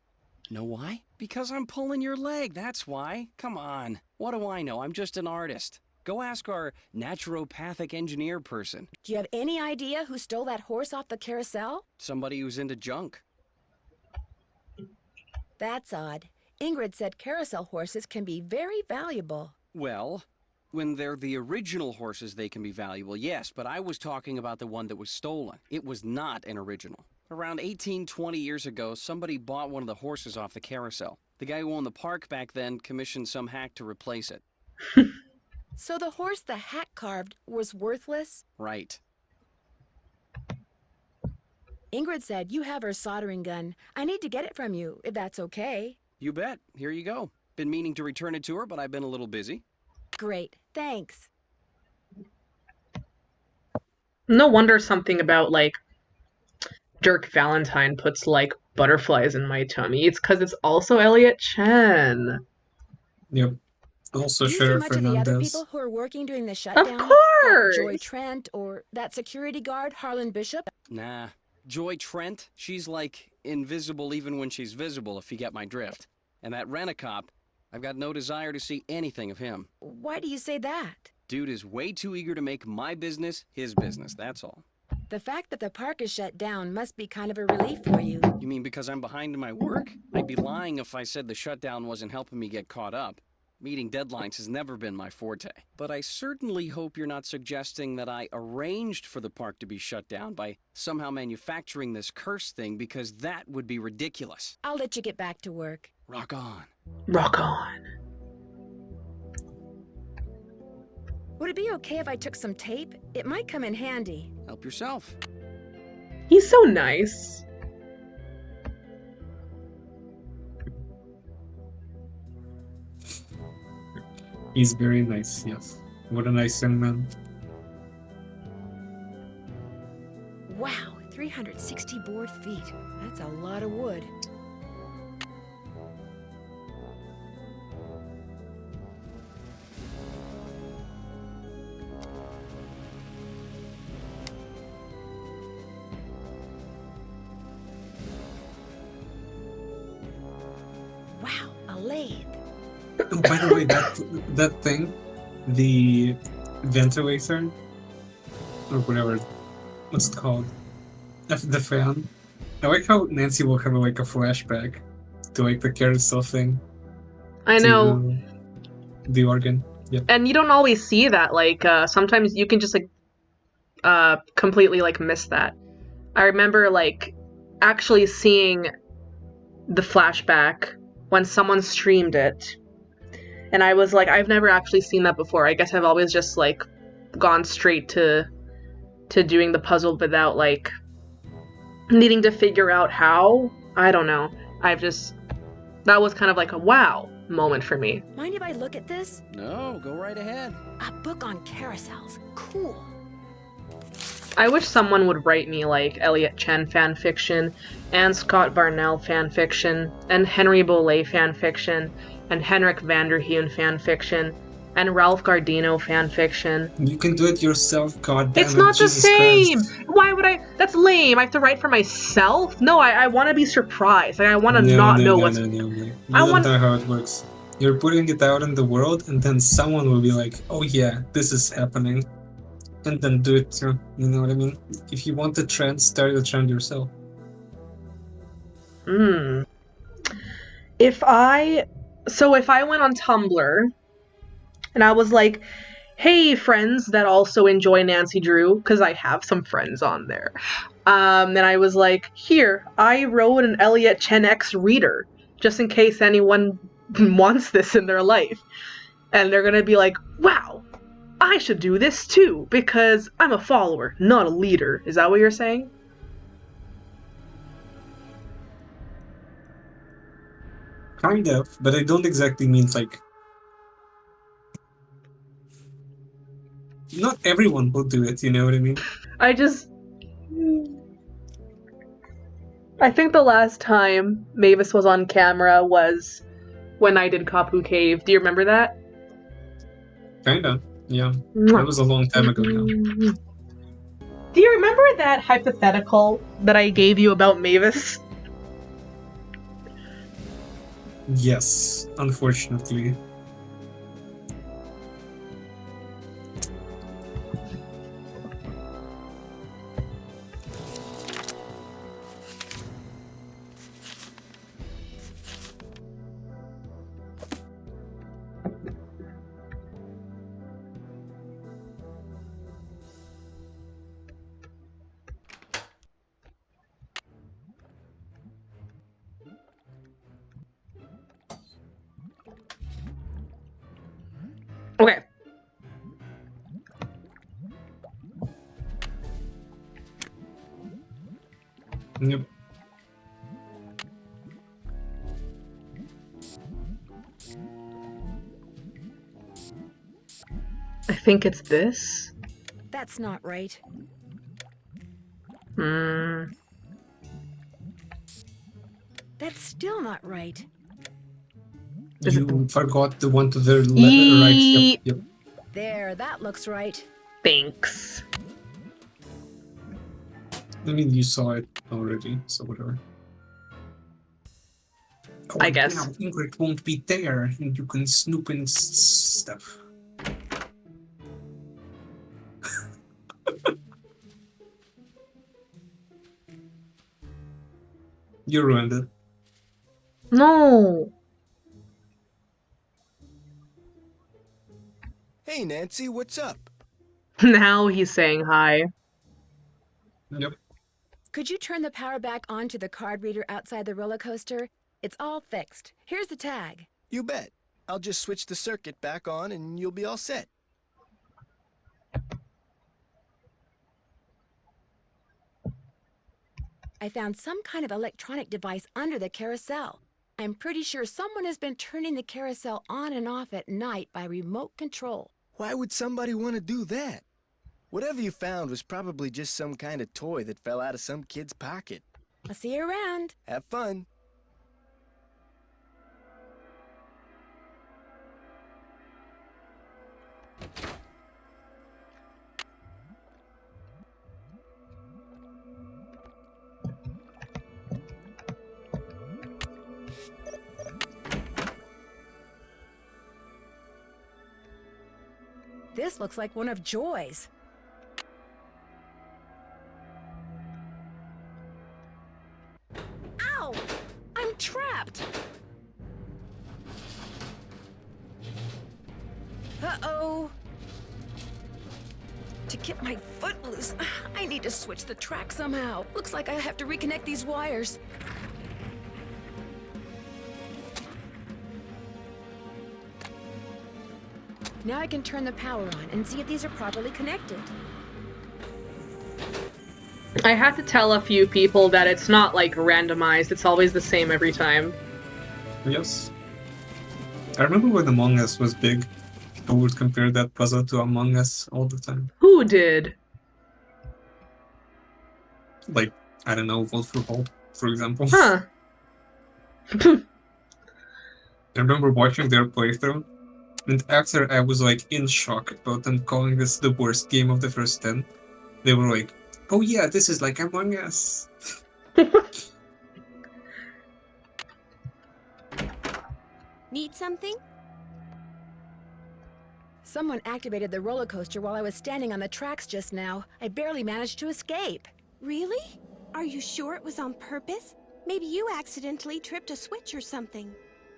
Know why? Because I'm pulling your leg, that's why. Come on. What do I know? I'm just an artist. Go ask our naturopathic engineer person. Do you have any idea who stole that horse off the carousel? Somebody who's into junk. That's odd. Ingrid said carousel horses can be very valuable. Well, when they're the original horses, they can be valuable, yes, but I was talking about the one that was stolen. It was not an original. Around 20 years ago, somebody bought one of the horses off the carousel. The guy who owned the park back then commissioned some hack to replace it. So the horse the hack carved was worthless? Right. Ingrid said you have her soldering gun. I need to get it from you, if that's okay. You bet. Here you go. Been meaning to return it to her, but I've been a little busy. Great. Thanks. No wonder something about, like, Dirk Valentine puts, like, butterflies in my tummy. It's because it's also Elliot Chen. Yep. Also, Do you see much of the other people who are working during the shutdown? Of course! Like Joy Trent or that security guard, Harlan Bishop? Nah. Joy Trent, she's like invisible even when she's visible, if you get my drift. And that rent-a-cop, I've got no desire to see anything of him. Why do you say that? Dude is way too eager to make my business his business, that's all. The fact that the park is shut down must be kind of a relief for you. You mean because I'm behind in my work? I'd be lying if I said the shutdown wasn't helping me get caught up. Meeting deadlines has never been my forte. But I certainly hope you're not suggesting that I arranged for the park to be shut down by somehow manufacturing this curse thing, because that would be ridiculous. I'll let you get back to work. Rock on. Rock on. Would it be okay if I took some tape? It might come in handy. Help yourself. He's so nice. He's very nice, yes. What a nice young man. Wow, 360 board feet. That's a lot of wood. Wow, a lathe. Oh, by the way, that thing, the ventilator, or whatever, what's it called? The fan. I like how Nancy will have like a flashback to like the carousel thing. I know. To the organ. Yep. And you don't always see that. Like, sometimes you can just like completely like miss that. I remember like actually seeing the flashback when someone streamed it, and I was like, I've never actually seen that before. I guess I've always just like gone straight to doing the puzzle without like needing to figure out how. I don't know. That was kind of like a wow moment for me. Mind if I look at this? No, go right ahead. A book on carousels. Cool. I wish someone would write me like Elliot Chen fanfiction, and Scott Barnell fanfiction, and Henry Boulay fanfiction, and Henrik Vanderheun fanfiction, and Ralph Gardino fanfiction. You can do it yourself, goddammit. It's not the Jesus same! Christ. Why would I? That's lame. I have to write for myself? No, I want to be surprised. Like, I want to not know what's... No. You don't know how it works. You're putting it out in the world, and then someone will be like, oh yeah, this is happening. And then do it too. You know what I mean? If you want the trend, start the trend yourself. If I went on Tumblr and I was like, hey, friends that also enjoy Nancy Drew, because I have some friends on there. And I was like, here, I wrote an Elliot Chen X reader, just in case anyone wants this in their life. And they're gonna be like, wow, I should do this too, because I'm a follower, not a leader. Is that what you're saying? Kind of, but I don't exactly mean like... Not everyone will do it, you know what I mean? I think the last time Mavis was on camera was when I did Kapu Cave. Do you remember that? Kinda, yeah. That was a long time ago now. Do you remember that hypothetical that I gave you about Mavis? Yes, unfortunately. Okay. Yep. I think it's this. That's not right. That's still not right. You forgot the one to the right. Yep. There, that looks right. Thanks. I mean, you saw it already, so whatever. Oh, I guess. Now Ingrid won't be there, and you can snoop and stuff. You ruined it. No. Hey, Nancy, what's up? Now he's saying hi. Yep. Could you turn the power back on to the card reader outside the roller coaster? It's all fixed. Here's the tag. You bet. I'll just switch the circuit back on and you'll be all set. I found some kind of electronic device under the carousel. I'm pretty sure someone has been turning the carousel on and off at night by remote control. Why would somebody want to do that? Whatever you found was probably just some kind of toy that fell out of some kid's pocket. I'll see you around. Have fun. This looks like one of Joy's. Ow! I'm trapped! Uh-oh! To get my foot loose, I need to switch the track somehow. Looks like I have to reconnect these wires. Now I can turn the power on and see if these are properly connected. I had to tell a few people that it's not like randomized, it's always the same every time. Yes. I remember when Among Us was big, people would compare that puzzle to Among Us all the time. Who did? Like, I don't know, Wolf Revolt, for example. Huh. I remember watching their playthrough, and after I was like in shock about them calling this the worst game of the first 10, they were like, oh yeah, this is like Among Us. Need something? Someone activated the roller coaster while I was standing on the tracks just now. I barely managed to escape. Really? Are you sure it was on purpose? Maybe you accidentally tripped a switch or something.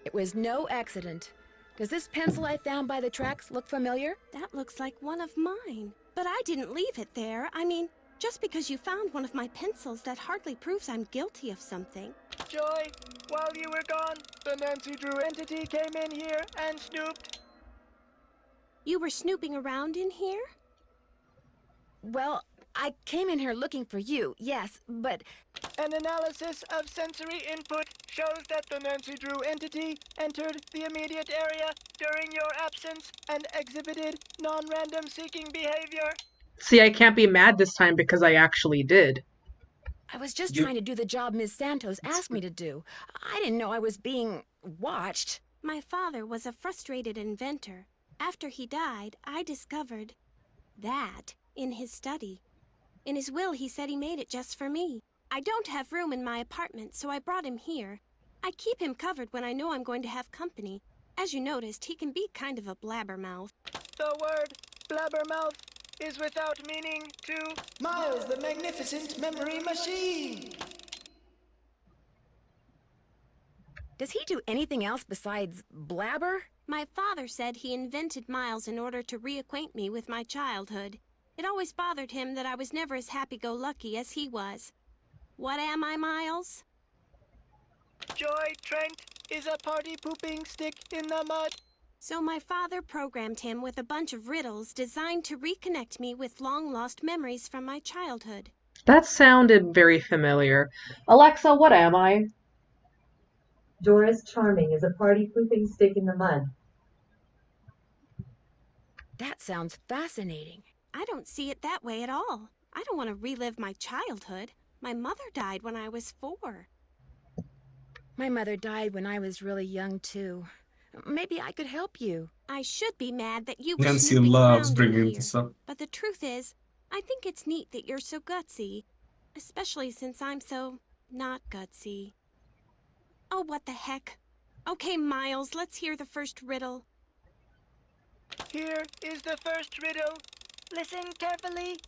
It was no accident. Does this pencil I found by the tracks look familiar? That looks like one of mine. But I didn't leave it there. I mean, just because you found one of my pencils, that hardly proves I'm guilty of something. Joy, while you were gone, the Nancy Drew entity came in here and snooped. You were snooping around in here? Well, I came in here looking for you, yes, but... An analysis of sensory input shows that the Nancy Drew entity entered the immediate area during your absence and exhibited non-random seeking behavior. See, I can't be mad this time because I actually did. I was just trying to do the job Ms. Santos asked me to do. I didn't know I was being watched. My father was a frustrated inventor. After he died, I discovered that in his study. In his will, he said he made it just for me. I don't have room in my apartment, so I brought him here. I keep him covered when I know I'm going to have company. As you noticed, he can be kind of a blabbermouth. The word blabbermouth is without meaning to Miles, the magnificent memory machine! Does he do anything else besides blabber? My father said he invented Miles in order to reacquaint me with my childhood. It always bothered him that I was never as happy-go-lucky as he was. What am I, Miles? Joy Trent is a party-pooping stick in the mud. So my father programmed him with a bunch of riddles designed to reconnect me with long-lost memories from my childhood. That sounded very familiar. Alexa, what am I? Doris Charming is a party-pooping stick in the mud. That sounds fascinating. I don't see it that way at all. I don't want to relive my childhood. My mother died when I was 4. My mother died when I was really young, too. Maybe I could help you. I should be mad that you were Nancy snooping loves around bringing in here. this up. But the truth is, I think it's neat that you're so gutsy. Especially since I'm so not gutsy. Oh, what the heck. Okay, Miles, let's hear the first riddle. Here is the first riddle. Listen carefully.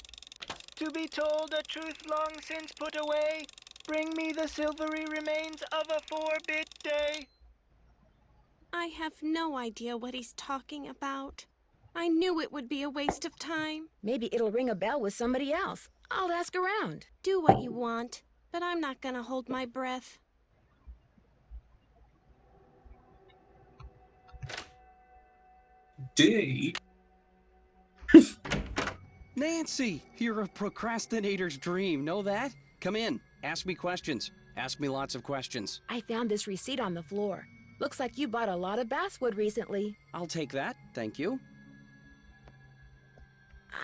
To be told a truth long since put away, bring me the silvery remains of a 4-bit day. I have no idea what he's talking about. I knew it would be a waste of time. Maybe it'll ring a bell with somebody else. I'll ask around. Do what you want, but I'm not gonna hold my breath. Day. Nancy, you're a procrastinator's dream. Know that? Come in. Ask me questions. Ask me lots of questions. I found this receipt on the floor. Looks like you bought a lot of basswood recently. I'll take that, thank you.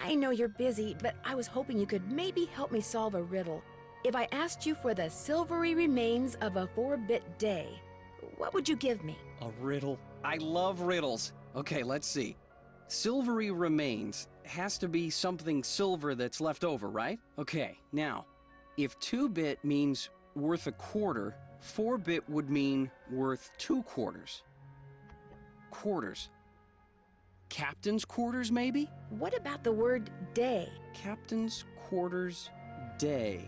I know you're busy, but I was hoping you could maybe help me solve a riddle. If I asked you for the silvery remains of a 4-bit day, what would you give me? A riddle? I love riddles. Okay, let's see. Silvery remains has to be something silver that's left over, right? Okay, now, if 2-bit means worth a quarter, 4-bit would mean worth 2 quarters. Quarters. Captain's quarters, maybe? What about the word day? Captain's quarters day.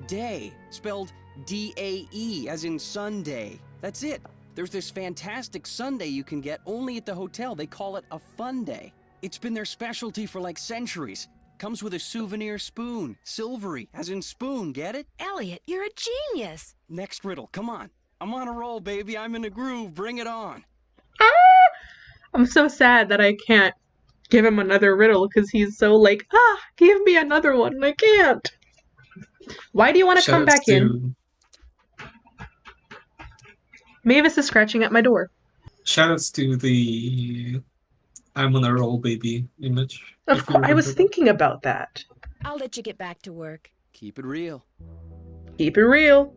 Day, spelled D-A-E, as in Sunday. That's it. There's this fantastic sundae you can get only at the hotel. They call it a fun day. It's been their specialty for like centuries. Comes with a souvenir spoon. Silvery, as in spoon, get it? Elliot, you're a genius. Next riddle, come on. I'm on a roll, baby. I'm in a groove. Bring it on. I'm so sad that I can't give him another riddle because he's so like, give me another one. And I can't. Why do you want to come back in? Mavis is scratching at my door. Shoutouts to the I'm on a roll baby image. Of course, I was thinking about that. I'll let you get back to work. Keep it real. Keep it real.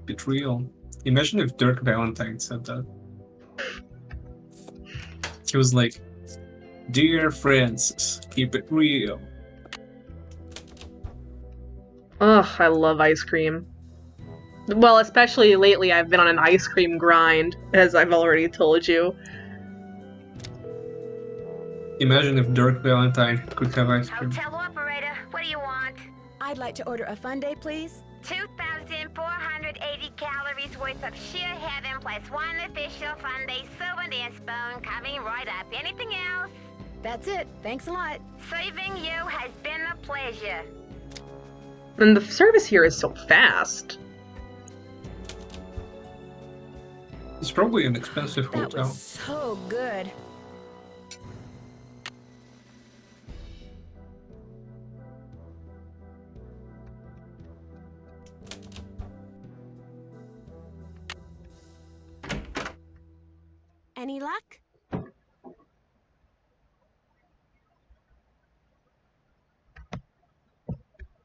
Keep it real. Imagine if Dirk Valentine said that. He was like, "Dear Francis, keep it real." Ugh, I love ice cream. Well, especially lately I've been on an ice cream grind, as I've already told you. Imagine if Dirk Valentine could have ice cream. Hotel operator, what do you want? I'd like to order a fun day, please. 2,480 calories worth of sheer heaven plus one official fun day souvenir spoon coming right up. Anything else? That's it. Thanks a lot. Serving you has been a pleasure. And the service here is so fast. It's probably an expensive hotel. That was so good. Any luck?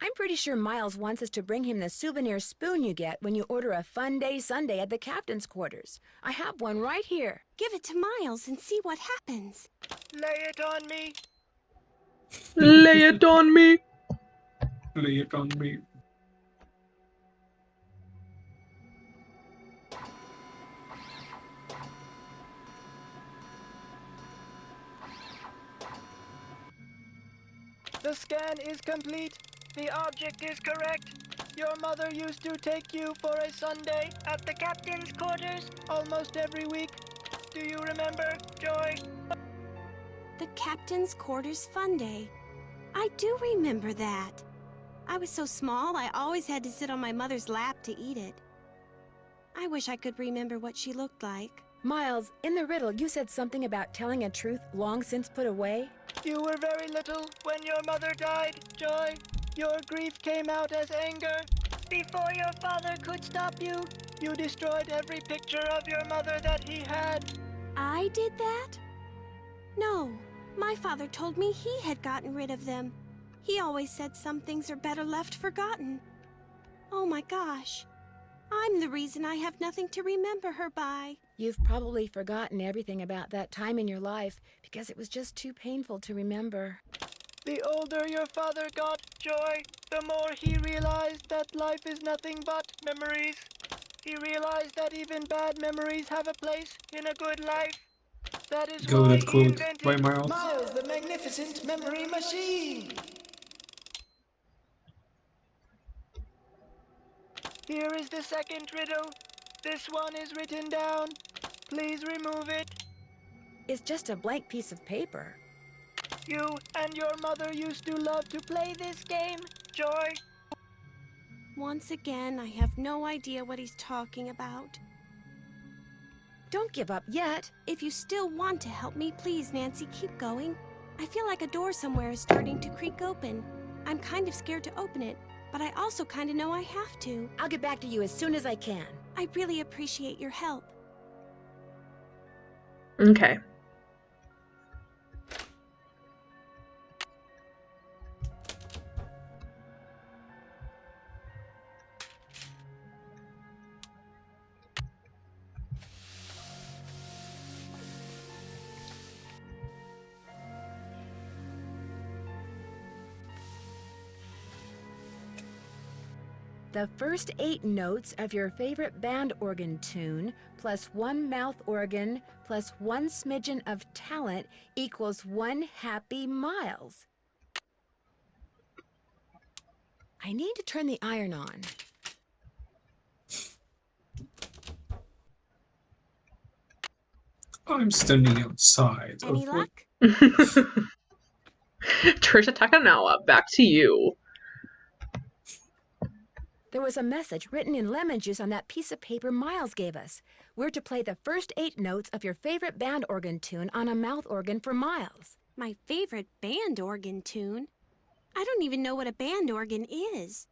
I'm pretty sure Miles wants us to bring him the souvenir spoon you get when you order a fun day sundae at the captain's quarters. I have one right here. Give it to Miles and see what happens. Lay it on me. Lay it on me. Lay it on me. The scan is complete. The object is correct. Your mother used to take you for a Sunday at the captain's quarters almost every week. Do you remember, Joy? The captain's quarters fun day. I do remember that. I was so small, I always had to sit on my mother's lap to eat it. I wish I could remember what she looked like. Miles, in the riddle, you said something about telling a truth long since put away. You were very little when your mother died, Joy. Your grief came out as anger. Before your father could stop you, you destroyed every picture of your mother that he had. I did that? No, my father told me he had gotten rid of them. He always said some things are better left forgotten. Oh my gosh. I'm the reason I have nothing to remember her by. You've probably forgotten everything about that time in your life because it was just too painful to remember. The older your father got, Joy, the more he realized that life is nothing but memories. He realized that even bad memories have a place in a good life. That is why Goated he quote invented by Miles. Miles, the magnificent memory machine. Here is the second riddle. This one is written down. Please remove it. It's just a blank piece of paper. You and your mother used to love to play this game, Joy. Once again, I have no idea what he's talking about. Don't give up yet. If you still want to help me, please, Nancy, keep going. I feel like a door somewhere is starting to creak open. I'm kind of scared to open it. but I also kind of know I have to. I'll get back to you as soon as I can. I really appreciate your help. Okay. The first 8 notes of your favorite band organ tune, plus 1 mouth organ, plus 1 smidgen of talent equals 1 happy Miles. I need to turn the iron on. I'm standing outside. Any luck? Trisha Takanawa, back to you. There was a message written in lemon juice on that piece of paper Miles gave us. We're to play the first 8 notes of your favorite band organ tune on a mouth organ for Miles. My favorite band organ tune? I don't even know what a band organ is.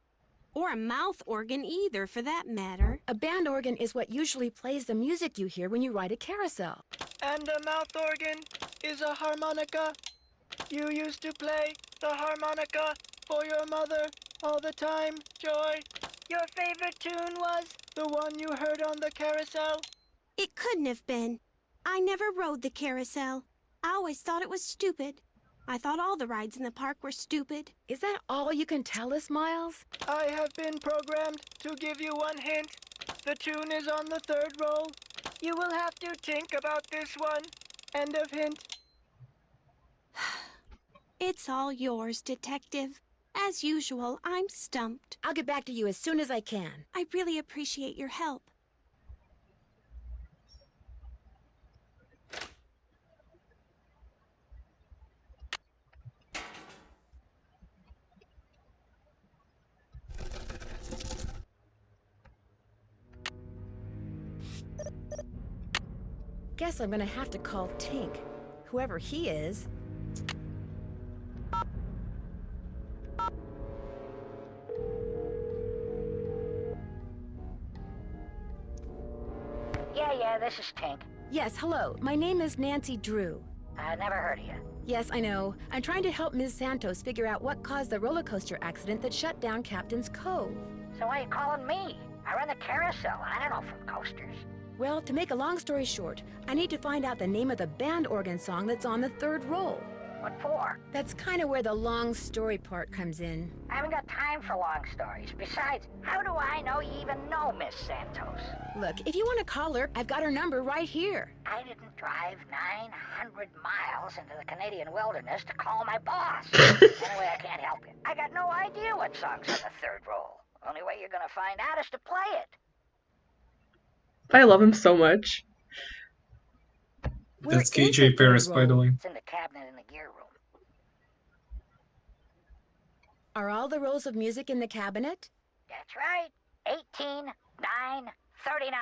Or a mouth organ either, for that matter. A band organ is what usually plays the music you hear when you ride a carousel. And a mouth organ is a harmonica. You used to play the harmonica for your mother all the time, Joy. Your favorite tune was the one you heard on the carousel? It couldn't have been. I never rode the carousel. I always thought it was stupid. I thought all the rides in the park were stupid. Is that all you can tell us, Miles? I have been programmed to give you one hint. The tune is on the 3rd roll. You will have to think about this one. End of hint. It's all yours, Detective. As usual, I'm stumped. I'll get back to you as soon as I can. I really appreciate your help. Guess I'm gonna have to call Tink. Whoever he is. Yeah, this is Tink. Yes, hello. My name is Nancy Drew. Never heard of you. Yes, I know. I'm trying to help Ms. Santos figure out what caused the roller coaster accident that shut down Captain's Cove. So why are you calling me? I run the carousel. I don't know from coasters. Well, to make a long story short, I need to find out the name of the band organ song that's on the 3rd roll. What for? That's kind of where the long story part comes in. I haven't got time for long stories. Besides, how do I know you even know Miss Santos? Look, if you want to call her, I've got her number right here. I didn't drive 900 miles into the Canadian wilderness to call my boss. Anyway, I can't help you. I got no idea what song's on the 3rd roll. Only way you're gonna find out is to play it. I love him so much. That's KJ Paris, by the way. It's in the cabinet in the gear room. Are all the rolls of music in the cabinet? That's right. 18, 9, 39.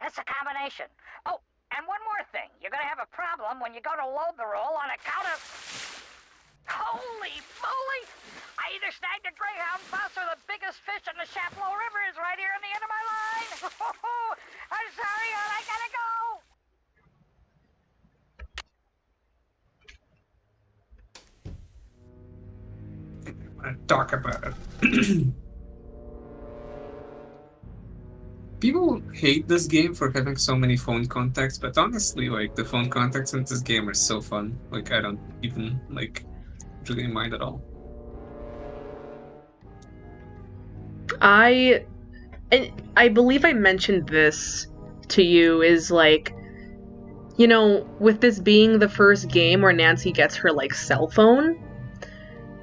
That's a combination. Oh, and one more thing. You're gonna have a problem when you go to load the roll on account of... Holy moly! I either snagged a greyhound bus or the biggest fish in the Chapleau River is right here on the end of my line. I'm sorry, hon. I gotta go. Talk about it. People hate this game for having so many phone contacts, but honestly, like, the phone contacts in this game are so fun. Like, I don't even, like, really mind at all. I believe I mentioned this to you, is like, you know, with this being the first game where Nancy gets her, like, cell phone,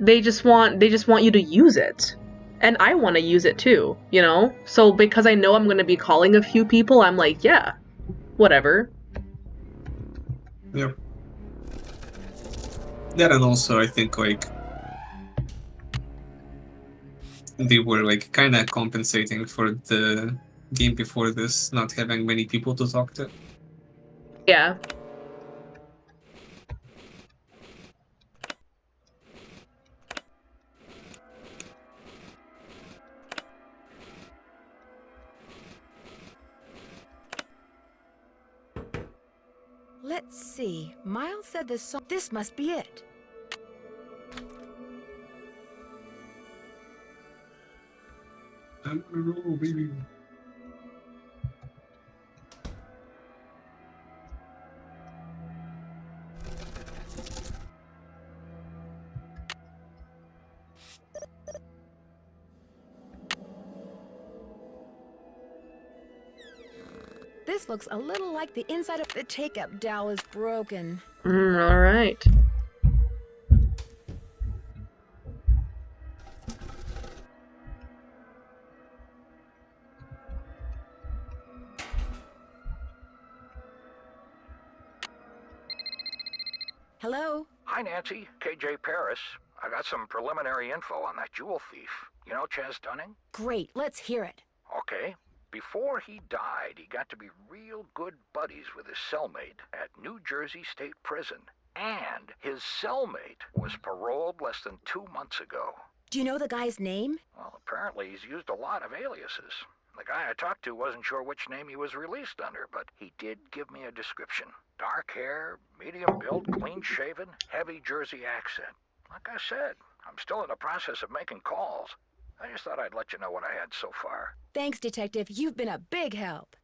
they just want you to use it. And I want to use it too, you know? So because I know I'm going to be calling a few people, I'm like, yeah, whatever. Yep. That, and also I think, like, they were, like, kind of compensating for the game before this not having many people to talk to. Yeah. Let's see. Miles said this song. This must be it. Oh, baby. This looks a little like the inside of the take-up dowel is broken. All right. Hello? Hi, Nancy. KJ Paris. I got some preliminary info on that jewel thief. You know Chaz Dunning? Great, let's hear it. Okay. Before he died, he got to be real good buddies with his cellmate at New Jersey State Prison. And his cellmate was paroled less than 2 months ago. Do you know the guy's name? Well, apparently he's used a lot of aliases. The guy I talked to wasn't sure which name he was released under, but he did give me a description. Dark hair, medium build, clean-shaven, heavy Jersey accent. Like I said, I'm still in the process of making calls. I just thought I'd let you know what I had so far. Thanks, Detective. You've been a big help.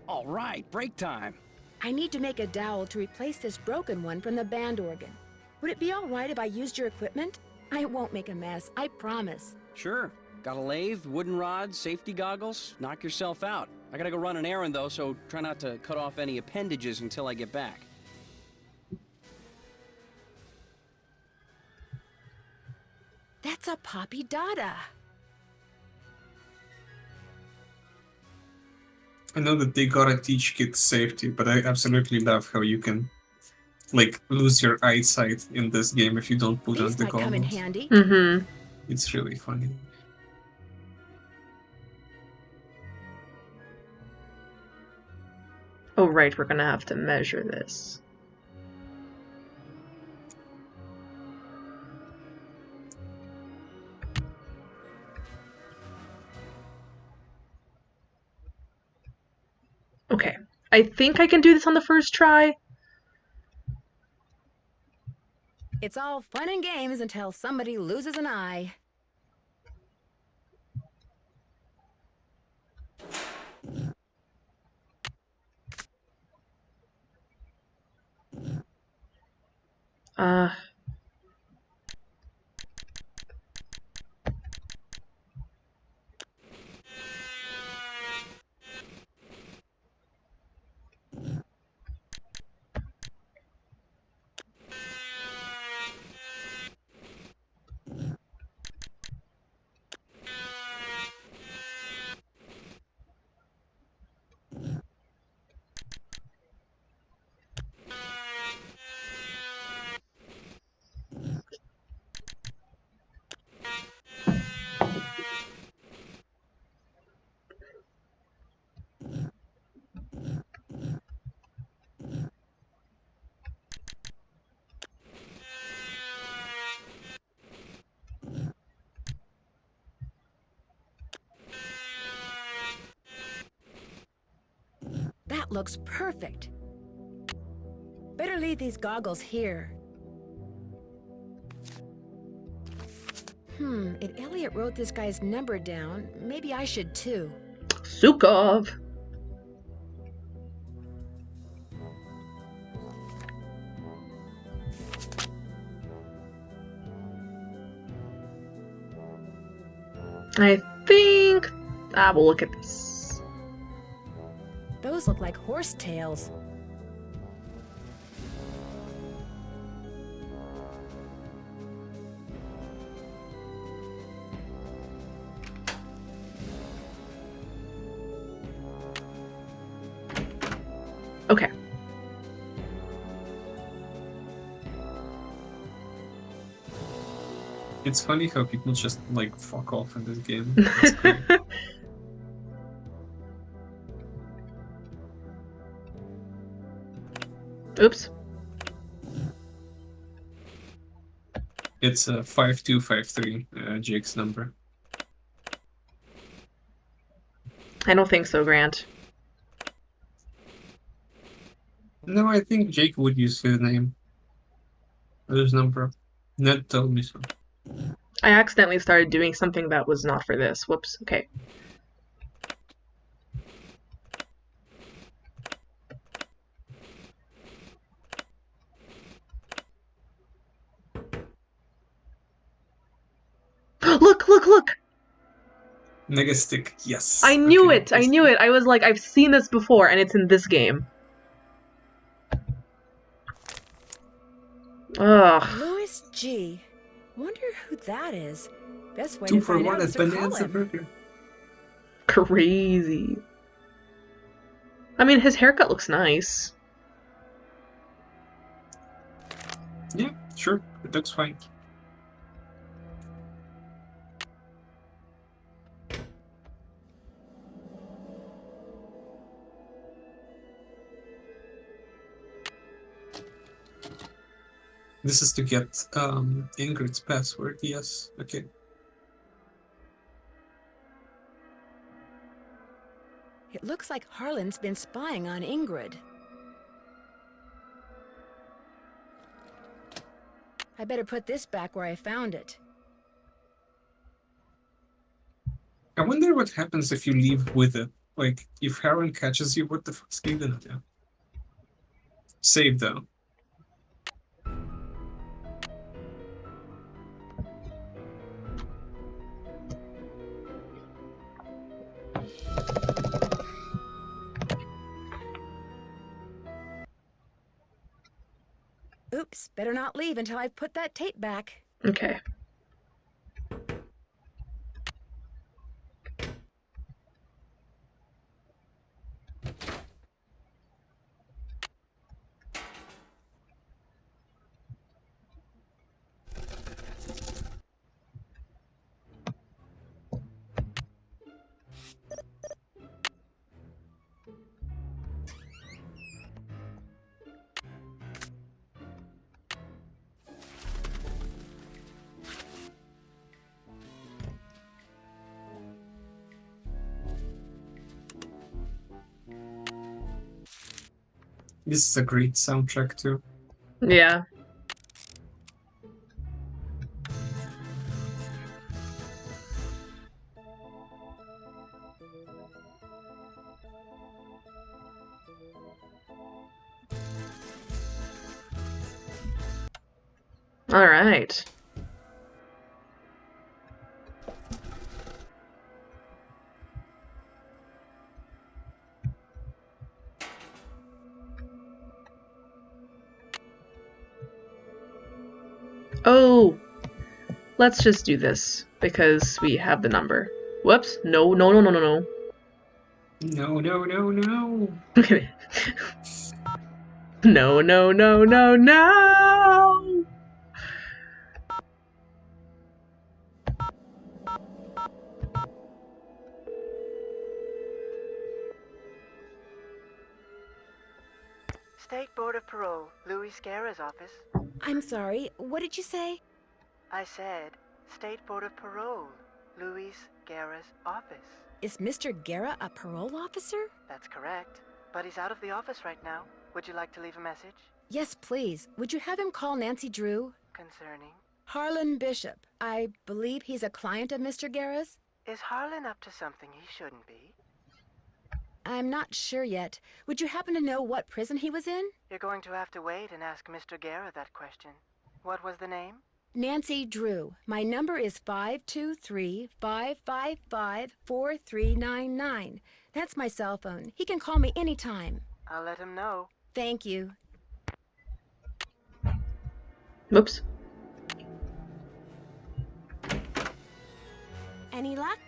All right, break time. I need to make a dowel to replace this broken one from the band organ. Would it be all right if I used your equipment? I won't make a mess, I promise. Sure. Got a lathe, wooden rods, safety goggles? Knock yourself out. I gotta go run an errand, though, so try not to cut off any appendages until I get back. That's a Poppy Dada. I know that they gotta teach kids safety, but I absolutely love how you can, like, lose your eyesight in this game if you don't put on These the might come in goggles. handy. Mm-hmm. It's really funny. Oh, right, we're gonna have to measure this. Okay, I think I can do this on the first try. It's all fun and games until somebody loses an eye. Uh... That looks perfect. Better leave these goggles here. If Elliot wrote this guy's number down, maybe I should too. Sukov. I think I will look at this. Those look like horse tails. Okay. It's funny how people just, like, fuck off in this game. It's great. Oops. It's 5253, Jake's number. I don't think so, Grant. No, I think Jake would use his name. Or his number. Ned told me so. I accidentally started doing something that was not for this. Whoops. Okay. Look, look, look! Mega Stick, yes. I knew Okay, it! I knew it! I was like, I've seen this before, and it's in this game. Ugh. Louis G. Wonder who that is. Best way 2 to for find 1 out at is to call Bonanza him. Burger. Crazy. I mean, his haircut looks nice. Yeah, sure. It looks fine. This is to get Ingrid's password, yes. Okay. It looks like Harlan's been spying on Ingrid. I better put this back where I found it. I wonder what happens if you leave with it. Like, if Harlan catches you, what the fuck's he gonna do? Save though. Oops, better not leave until I've put that tape back. Okay. This is a great soundtrack too. Yeah. All right. Oh, let's just do this because we have the number. Whoops. No, no, no, no, no, no. No, no, no, no. No, no, no, no, no. State Board of Parole, Louis Guerra's office. I'm sorry, what did you say? I said, State Board of Parole, Louis Guerra's office. Is Mr. Guerra a parole officer? That's correct. But he's out of the office right now. Would you like to leave a message? Yes, please. Would you have him call Nancy Drew? Concerning? Harlan Bishop. I believe he's a client of Mr. Guerra's? Is Harlan up to something he shouldn't be? I'm not sure yet. Would you happen to know what prison he was in? You're going to have to wait and ask Mr. Guerra that question. What was the name? Nancy Drew. My number is 523-555-4399. That's my cell phone. He can call me anytime. I'll let him know. Thank you. Whoops. Any luck?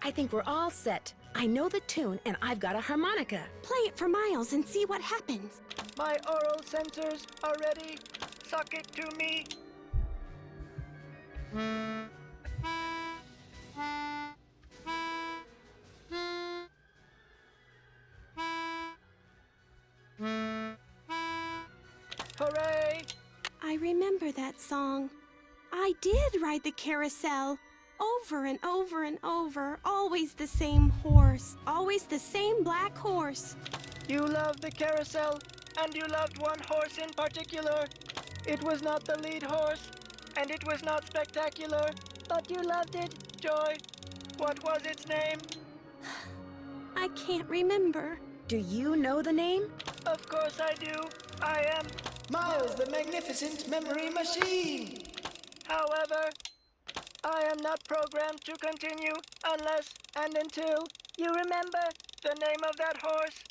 I think we're all set. I know the tune, and I've got a harmonica. Play it for Miles and see what happens. My oral sensors are ready. Suck it to me. Hooray! I remember that song. I did ride the carousel. Over and over and over. Always the same horse. Always the same black horse. You love the carousel, and you loved one horse in particular. It was not the lead horse, and it was not spectacular, but you loved it, Joy. What was its name? I can't remember. Do you know the name? Of course I do. I am Miles the Magnificent Memory Machine! However, I am not programmed to continue unless and until you remember the name of that horse.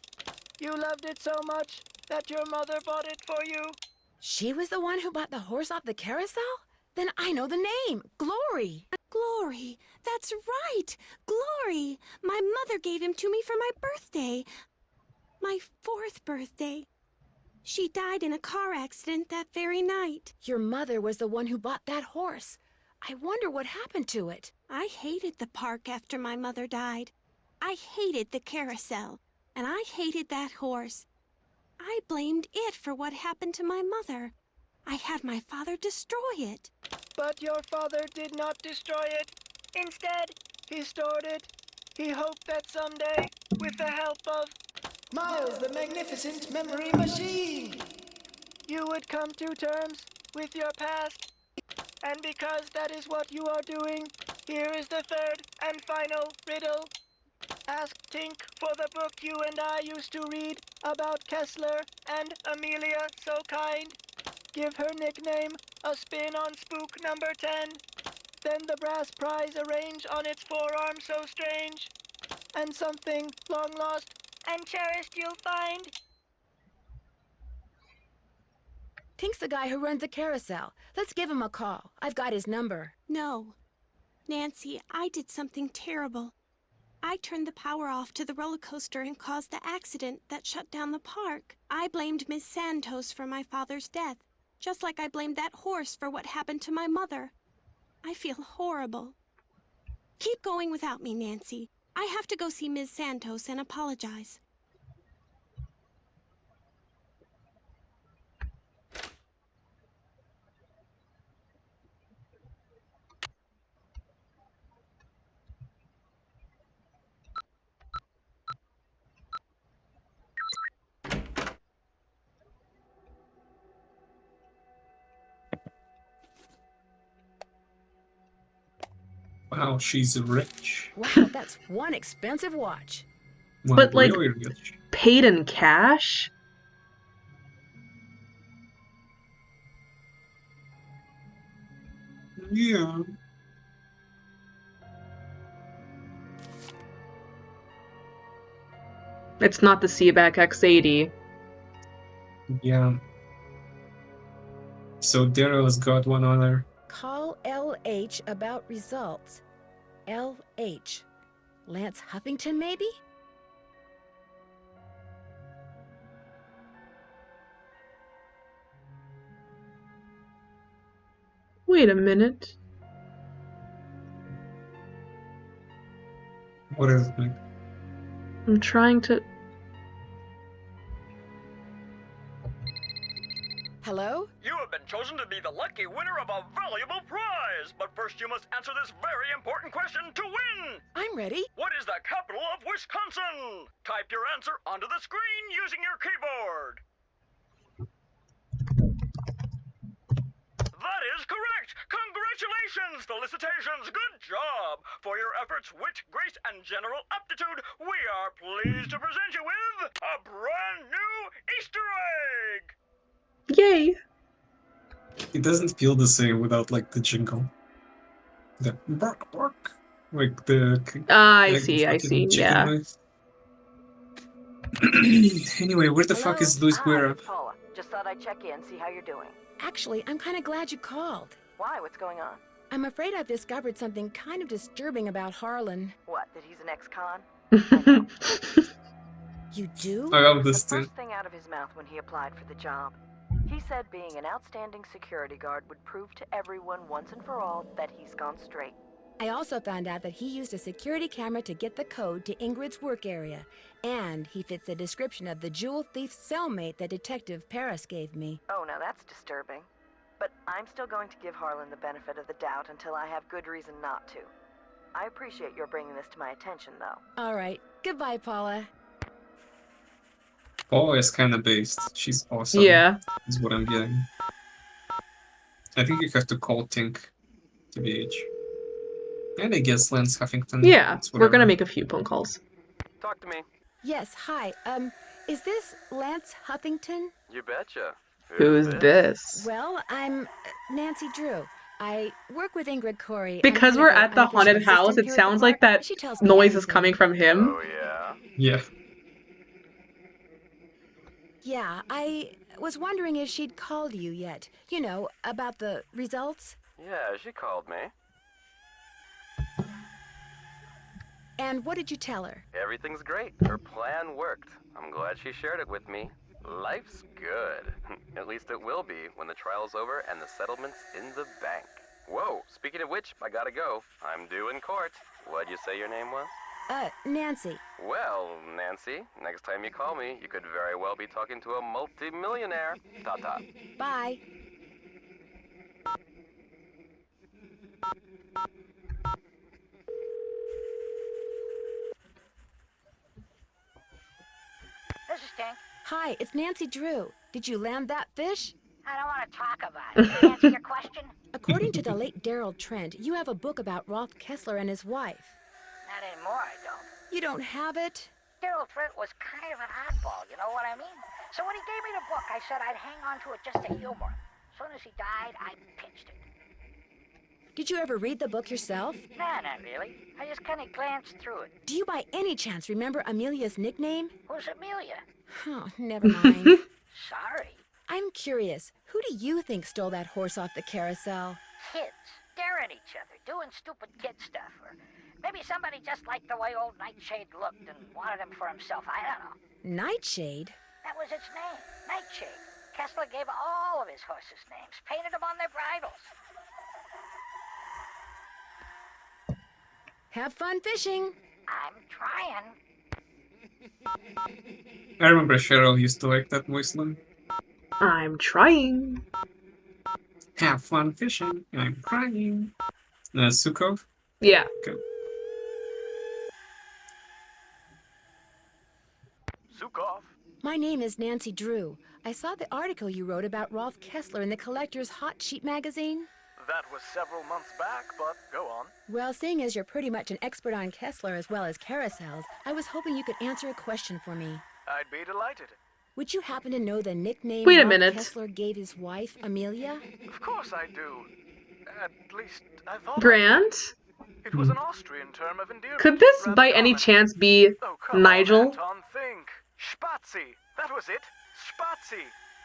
You loved it so much that your mother bought it for you. She was the one who bought the horse off the carousel? Then I know the name. Glory. Glory. That's right. Glory. My mother gave him to me for my birthday. My 4th birthday. She died in a car accident that very night. Your mother was the one who bought that horse. I wonder what happened to it. I hated the park after my mother died. I hated the carousel, and I hated that horse. I blamed it for what happened to my mother. I had my father destroy it. But your father did not destroy it. Instead, he stored it. He hoped that someday, with the help of Miles the Magnificent Memory Machine! you would come to terms with your past. And because that is what you are doing, here is the third and final riddle. Ask Tink for the book you and I used to read about Kessler and Amelia So Kind. Give her nickname a spin on spook number 10. Then the brass prize arrange on its forearm so strange. And something long lost and cherished you'll find. Tink's the guy who runs the carousel. Let's give him a call. I've got his number. No. Nancy, I did something terrible. I turned the power off to the roller coaster and caused the accident that shut down the park. I blamed Miss Santos for my father's death, just like I blamed that horse for what happened to my mother. I feel horrible. Keep going without me, Nancy. I have to go see Ms. Santos and apologize. Wow, she's rich. Wow, that's one expensive watch. Wow, But, like, really rich. paid in cash? Yeah. It's not the Seaback X80. Yeah. So Daryl's got one other. Call LH about results. LH. Lance Huffington, maybe? Wait a minute. What is it? I'm trying to... Hello? You have been chosen to be the lucky winner of a valuable prize! But first you must answer this very important question to win! I'm ready. What is the capital of Wisconsin? Type your answer onto the screen using your keyboard. That is correct! Congratulations, felicitations, good job! For your efforts, wit, grace, and general aptitude, we are pleased to present you with a brand new Easter egg! Yay! It doesn't feel the same without, like, the jingle. The bark bark. Like the... I like, see, fucking chicken yeah. noise. Anyway, where the fuck is Luis Guerra? It's Paula. Just thought I'd check in, see how you're doing. Actually, I'm kind of glad you called. Why? What's going on? I'm afraid I've discovered something kind of disturbing about Harlan. What, that he's an ex-con? You do? I love The this thing. first thing out of his mouth when he applied for the job. He said being an outstanding security guard would prove to everyone once and for all that he's gone straight. I also found out that he used a security camera to get the code to Ingrid's work area. And he fits the description of the jewel thief cellmate that Detective Paris gave me. Oh, now that's disturbing. But I'm still going to give Harlan the benefit of the doubt until I have good reason not to. I appreciate your bringing this to my attention, though. All right. Goodbye, Paula. Paul is kind of based. She's awesome. Yeah. Is what I'm getting. I think you have to call Tink, TBH. And I guess Lance Huffington. Yeah, It's we're gonna whatever. make a few phone calls. Talk to me. Yes, hi. Is this Lance Huffington? You betcha. Who's this? Well, I'm Nancy Drew. I work with Ingrid Corey. Because we're at the haunted house, it sounds like that noise is coming from him. Oh, yeah? Yeah. Yeah, I was wondering if she'd called you yet. You know, about the results. Yeah, she called me. And what did you tell her? Everything's great. Her plan worked. I'm glad she shared it with me. Life's good. At least it will be when the trial's over and the settlement's in the bank. Whoa, speaking of which, I gotta go. I'm due in court. What'd you say your name was? Nancy. Well, Nancy, next time you call me, you could very well be talking to a multi-millionaire. Ta-ta. Bye. This is Tink. Hi, it's Nancy Drew. Did you land that fish? I don't want to talk about it. Can I answer your question? According to the late Daryl Trent, you have a book about Roth Kessler and his wife. Not anymore, I don't. You don't have it? Daryl Trent was kind of an oddball, you know what I mean? So when he gave me the book, I said I'd hang on to it just to humor. As soon as he died, I pinched it. Did you ever read the book yourself? Nah, not really. I just kind of glanced through it. Do you by any chance remember Amelia's nickname? Who's Amelia? Oh, never mind. Sorry. I'm curious, who do you think stole that horse off the carousel? Kids. Staring at each other, doing stupid kid stuff. Or maybe somebody just liked the way old Nightshade looked and wanted him for himself. I don't know. Nightshade? That was its name. Nightshade. Kessler gave all of his horses names, painted them on their bridles. Have fun fishing. I'm trying. I remember Cheryl used to like that voice line. I'm trying. Have fun fishing. I'm crying. Sukov? Yeah. Okay. Sukov. My name is Nancy Drew. I saw the article you wrote about Rolf Kessler in the Collector's Hot Sheet magazine. That was several months back, but go on. Well, seeing as you're pretty much an expert on Kessler as well as carousels, I was hoping you could answer a question for me. I'd be delighted. Would you happen to know the nickname Wait a Rolf minute. Kessler gave his wife, Amelia? Of course I do. At least I thought Grant? it was an Austrian term of endearment. Could this rather by any common. chance be Oh, come Nigel? on, Anton, think. Spazi. That was it. Spazi.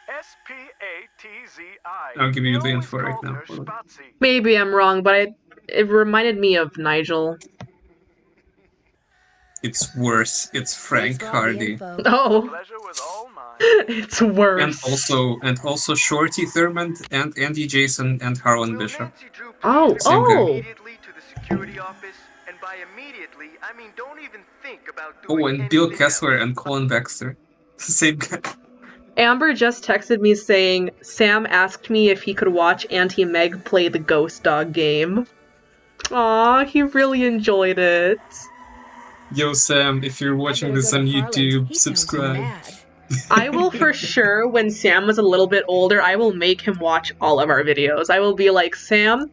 S-P-A-T-Z-I. I'll give you the He info always right called now. her Hold on. Spazi. Maybe I'm wrong, but it reminded me of Nigel. It's worse. It's Frank Thanks for all the Hardy. info. Oh, Pleasure was all mine. it's worse. And also Shorty Thurmond and Andy Jason and Harlan Will Bishop. Nancy Drew please Oh, report Same guy. immediately to the security office? And by immediately, I mean don't even think about doing Oh, and Bill anything Kessler else. and Colin Baxter. Same guy. Amber just texted me saying Sam asked me if he could watch Auntie Meg play the Ghost Dog game. Aw, he really enjoyed it. Yo, Sam, if you're watching better this go on to Harlan's. YouTube, He sounds subscribe. mad. I will for sure, when Sam was a little bit older, I will make him watch all of our videos. I will be like, Sam,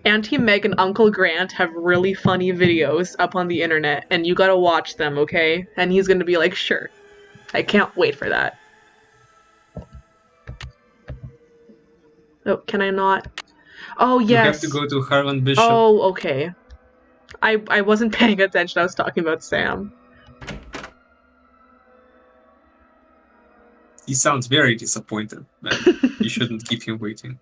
Auntie Meg and Uncle Grant have really funny videos up on the internet, and you gotta watch them, okay? And he's gonna be like, sure. I can't wait for that. Oh, can I not? Oh, You yes. have to go to Harlan Bishop. Oh, okay. I wasn't paying attention. I was talking about Sam. He sounds very disappointed, man. You shouldn't keep him waiting.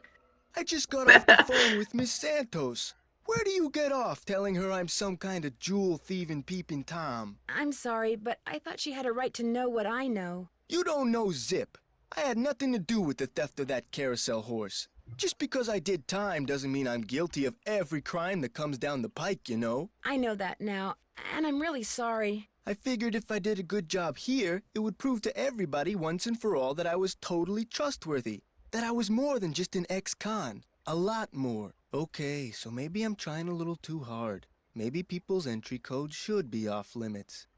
I just got off the phone with Miss Santos. Where do you get off telling her I'm some kind of jewel-thieving peeping Tom? I'm sorry, but I thought she had a right to know what I know. You don't know zip. I had nothing to do with the theft of that carousel horse. Just because I did time doesn't mean I'm guilty of every crime that comes down the pike, you know? I know that now, and I'm really sorry. I figured if I did a good job here, it would prove to everybody once and for all that I was totally trustworthy. That I was more than just an ex-con. A lot more. Okay, so maybe I'm trying a little too hard. Maybe people's entry codes should be off limits.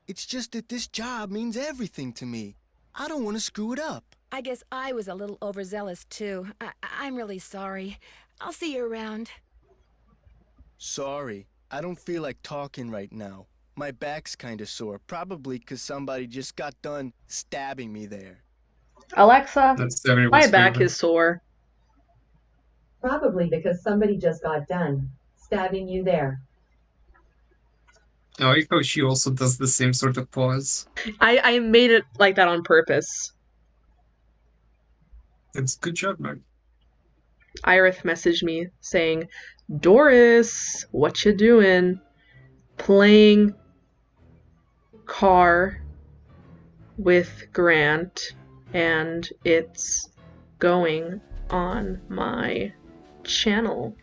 It's just that this job means everything to me. I don't want to screw it up. I guess I was a little overzealous, too. I'm really sorry. I'll see you around. Sorry, I don't feel like talking right now. My back's kinda sore, probably 'cause somebody just got done stabbing me there. Alexa, That's my everyone's back favorite. is sore. Probably because somebody just got done stabbing you there. I like how she also does the same sort of pause. I made it like that on purpose. It's good job, Meg. Irith messaged me saying, Doris, what you doing? Playing car with Grant, and it's going on my channel.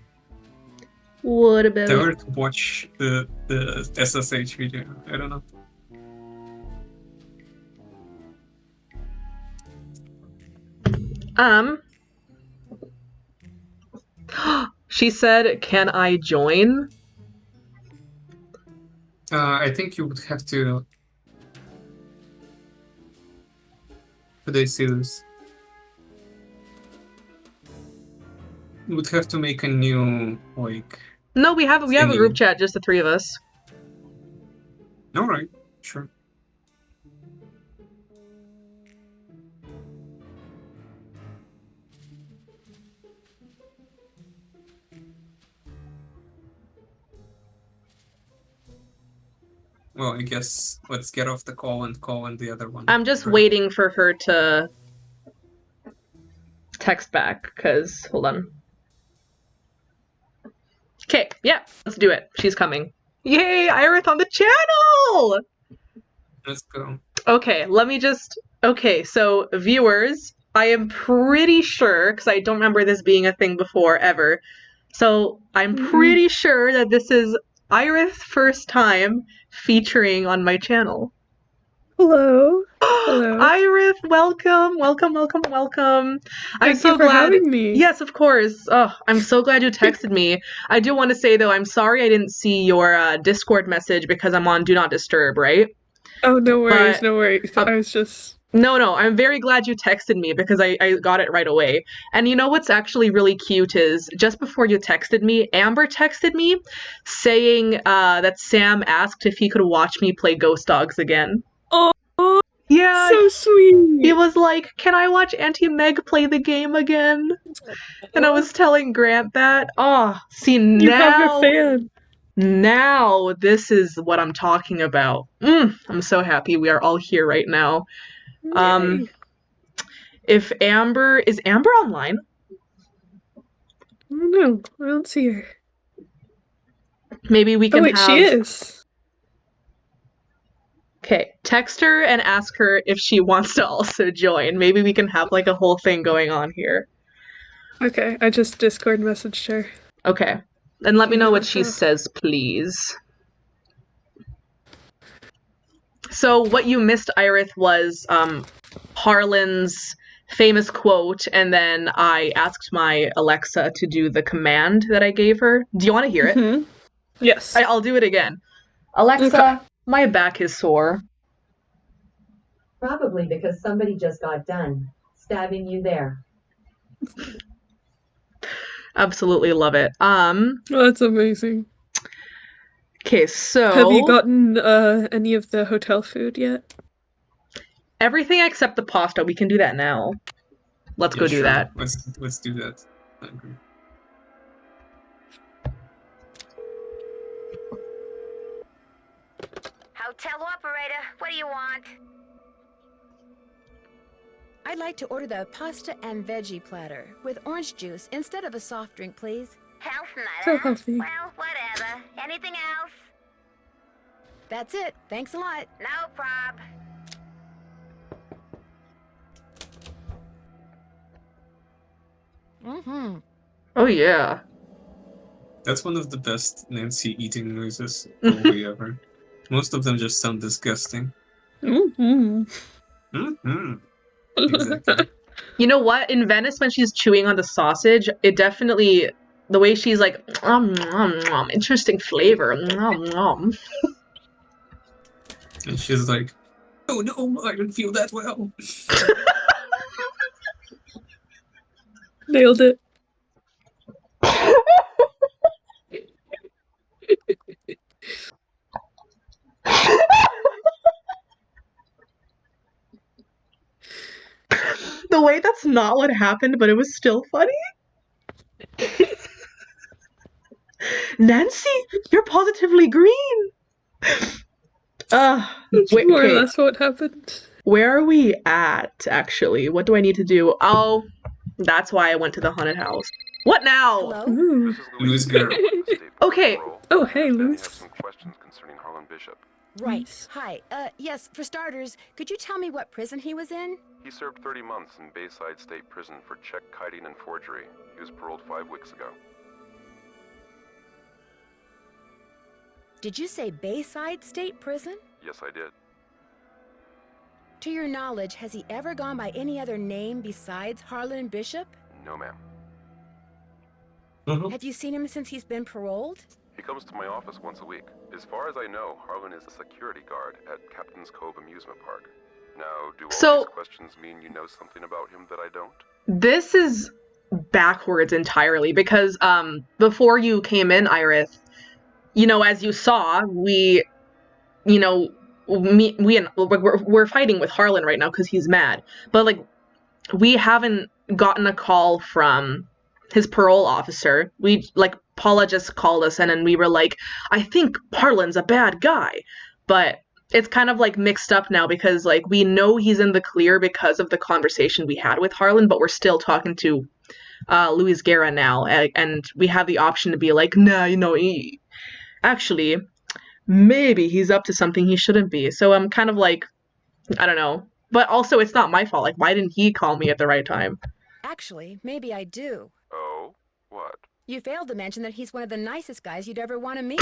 What about Tell her to watch the SSH video. I don't know. She said, can I join? I think you would have to. How do I say this? You would have to make a new like. No, we have a group thingy. chat, just the three of us. All right, sure. Well, I guess let's get off the call and call on the other one. I'm just waiting for her to text back, because, hold on. Okay, yeah, let's do it. She's coming. Yay, Irith on the channel! Let's go. Okay, let me just... Okay, so, viewers, I am pretty sure, because I don't remember this being a thing before, ever, so I'm pretty sure that this is Irith's first time featuring on my channel. Hello. Hello. Irith, welcome, welcome, welcome, welcome. I'm Thank so you for glad. having me. Yes, of course. Oh, I'm so glad you texted me. I do want to say though, I'm sorry I didn't see your Discord message because I'm on Do Not Disturb, right? Oh, no worries, But, no worries. I was just... No, I'm very glad you texted me because I got it right away. And you know what's actually really cute is just before you texted me, Amber texted me saying that Sam asked if he could watch me play Ghost Dogs again. Oh, yeah, so sweet. He was like, "Can I watch Auntie Meg play the game again?" And I was telling Grant that. Oh, see You have now. a fan. Now this is what I'm talking about. I'm so happy we are all here right now. Yay. If Amber is Amber online? I don't know. I don't see her. Maybe we can Oh, wait, have... she is. Okay, text her and ask her if she wants to also join. Maybe we can have like a whole thing going on here. Okay, I just Discord messaged her. Okay, and let me know what she says, please. So what you missed, Irith, was Harlan's famous quote, and then I asked my Alexa to do the command that I gave her. Do you want to hear it? Yes. I'll do it again. Alexa, my back is sore. Probably because somebody just got done stabbing you there. Absolutely love it. That's amazing. Okay, so... Have you gotten any of the hotel food yet? Everything except the pasta. We can do that now. Let's go do that. Let's do that. I agree. Hotel operator, what do you want? I'd like to order the pasta and veggie platter with orange juice instead of a soft drink, please. Health nut, So huh? healthy. Well, whatever. Anything else? That's it. Thanks a lot. No prob. Oh yeah. That's one of the best Nancy eating noises probably ever. Most of them just sound disgusting. Exactly. You know what? In Venice, when she's chewing on the sausage, it definitely... The way she's like, interesting flavor. And she's like, no, I don't feel that well. Nailed it. The way that's not what happened, but it was still funny. Nancy, you're positively green. That's Wait, more or okay. less what happened. Where are we at, actually? What do I need to do? Oh, that's why I went to the haunted house. What now? Hello? This is Louis girl. Okay. Oh, hey, I understand you Louis. have some questions concerning Harlan Bishop. Right. Hi. Yes, for starters, could you tell me what prison he was in? He served 30 months in Bayside State Prison for check kiting and forgery. He was paroled 5 weeks ago. Did you say Bayside State Prison? Yes, I did. To your knowledge, has he ever gone by any other name besides Harlan Bishop? No, ma'am. Have you seen him since he's been paroled? He comes to my office once a week. As far as I know, Harlan is a security guard at Captain's Cove Amusement Park. Now, do all these questions mean you know something about him that I don't? This is backwards entirely because before you came in, Iris, you know, as you saw, we, you know, we're fighting with Harlan right now because he's mad. But like, we haven't gotten a call from his parole officer. Paula just called us and we were like, I think Harlan's a bad guy. But it's kind of like mixed up now because like we know he's in the clear because of the conversation we had with Harlan, but we're still talking to Luis Guerra now, and we have the option to be like, nah, you know, actually, maybe he's up to something he shouldn't be. So I'm kind of like, I don't know. But also, it's not my fault. Like, why didn't he call me at the right time? Actually, maybe I do. Oh? What? You failed to mention that he's one of the nicest guys you'd ever want to meet.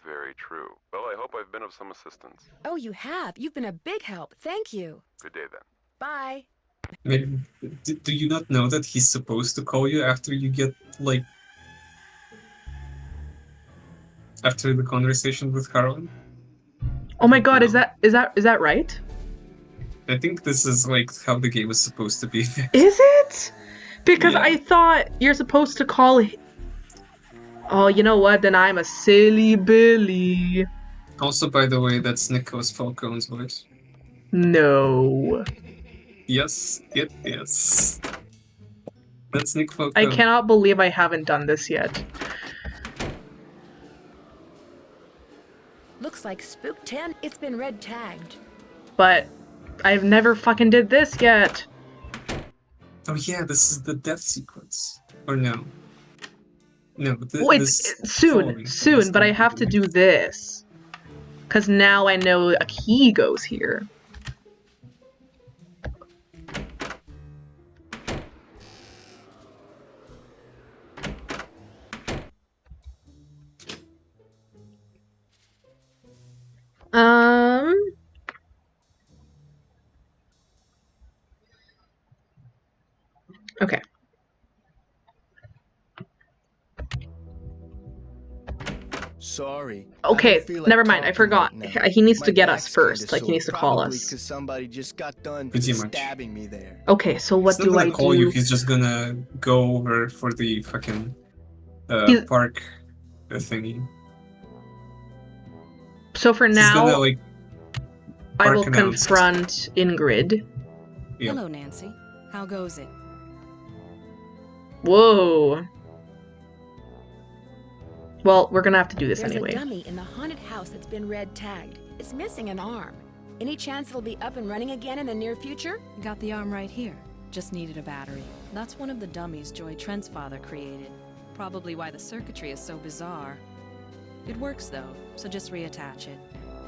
Very true. Well, I hope I've been of some assistance. Oh, you have. You've been a big help. Thank you. Good day, then. Bye. Maybe, do you not know that he's supposed to call you after you get, like... after the conversation with Harlan? Oh my god, is that right? I think this is like how the game is supposed to be. Is it? Because Yeah. I thought you're supposed to call. Oh, you know what? Then I'm a silly Billy. Also, by the way, that's Nicholas Falcone's voice. No. Yes, it is. That's Nick Falcone. I cannot believe I haven't done this yet. Looks like Spook 10. It's been red tagged. But I've never fucking did this yet. Oh yeah, this is the death sequence. Or no? No, Wait, soon, but I have to do this. Because now I know a key goes here. Okay. Sorry. Okay, never mind. I talking forgot. right now. He needs My to get us back's first. kinda Like, he sore, needs to call probably us. 'cause somebody just got done Pretty much. stabbing me there. Okay, so what He's not do gonna I call do? you, he's just gonna go over for the fucking park thingy. So for He's now, gonna, like, I will bark announce. confront Ingrid. Yeah. Hello, Nancy. How goes it? Whoa. Well, we're gonna have to do this There's anyway. a dummy in the haunted house that's been red tagged. It's missing an arm. Any chance it'll be up and running again in the near future? Got the arm right here. Just needed a battery. That's one of the dummies Joy Trent's father created. Probably why the circuitry is so bizarre. It works though, so just reattach it.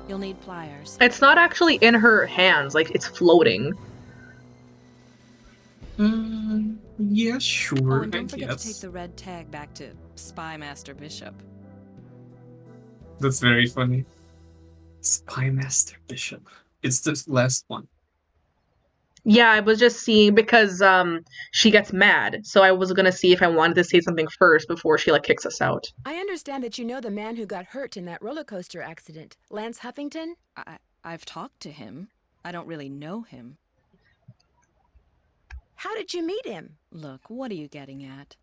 You'll need pliers. It's not actually in her hands, like it's floating. Yeah, sure, Oh, and don't I forget to take guess. the red tag back to Spy Master Bishop. That's very funny. Spy Master Bishop. It's the last one. Yeah, I was just seeing because she gets mad, so I was gonna see if I wanted to say something first before she like kicks us out. I understand that you know the man who got hurt in that roller coaster accident, Lance Huffington? I've talked to him. I don't really know him. How did you meet him? Look, what are you getting at?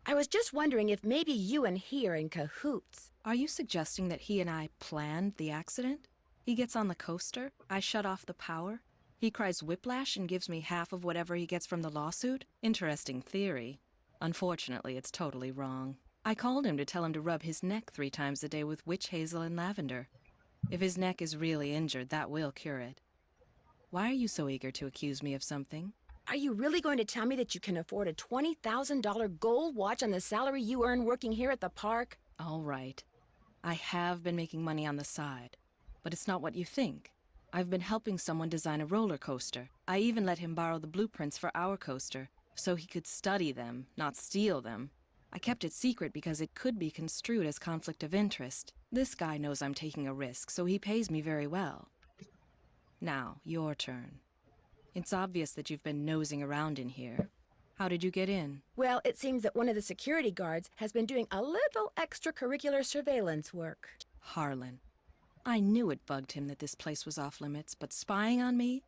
I was just wondering if maybe you and he are in cahoots. Are you suggesting that he and I planned the accident? He gets on the coaster, I shut off the power, he cries whiplash and gives me half of whatever he gets from the lawsuit? Interesting theory. Unfortunately, it's totally wrong. I called him to tell him to rub his neck 3 times a day with witch hazel and lavender. If his neck is really injured, that will cure it. Why are you so eager to accuse me of something? Are you really going to tell me that you can afford a $20,000 gold watch on the salary you earn working here at the park? All right. I have been making money on the side, but it's not what you think. I've been helping someone design a roller coaster. I even let him borrow the blueprints for our coaster, so he could study them, not steal them. I kept it secret because it could be construed as conflict of interest. This guy knows I'm taking a risk, so he pays me very well. Now, your turn. It's obvious that you've been nosing around in here. How did you get in? Well, it seems that one of the security guards has been doing a little extracurricular surveillance work. Harlan. I knew it bugged him that this place was off limits, but spying on me?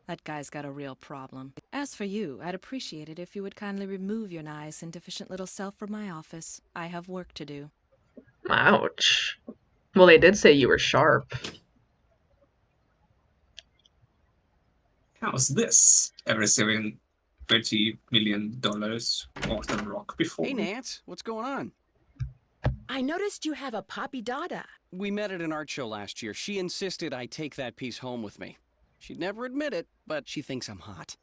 That guy's got a real problem. As for you, I'd appreciate it if you would kindly remove your nice and deficient little self from my office. I have work to do. Ouch. Well, they did say you were sharp. How's this? Ever seen $30 million worth of rock before? Hey, Nance, what's going on? I noticed you have a Poppy Dada. We met at an art show last year. She insisted I take that piece home with me. She'd never admit it, but she thinks I'm hot.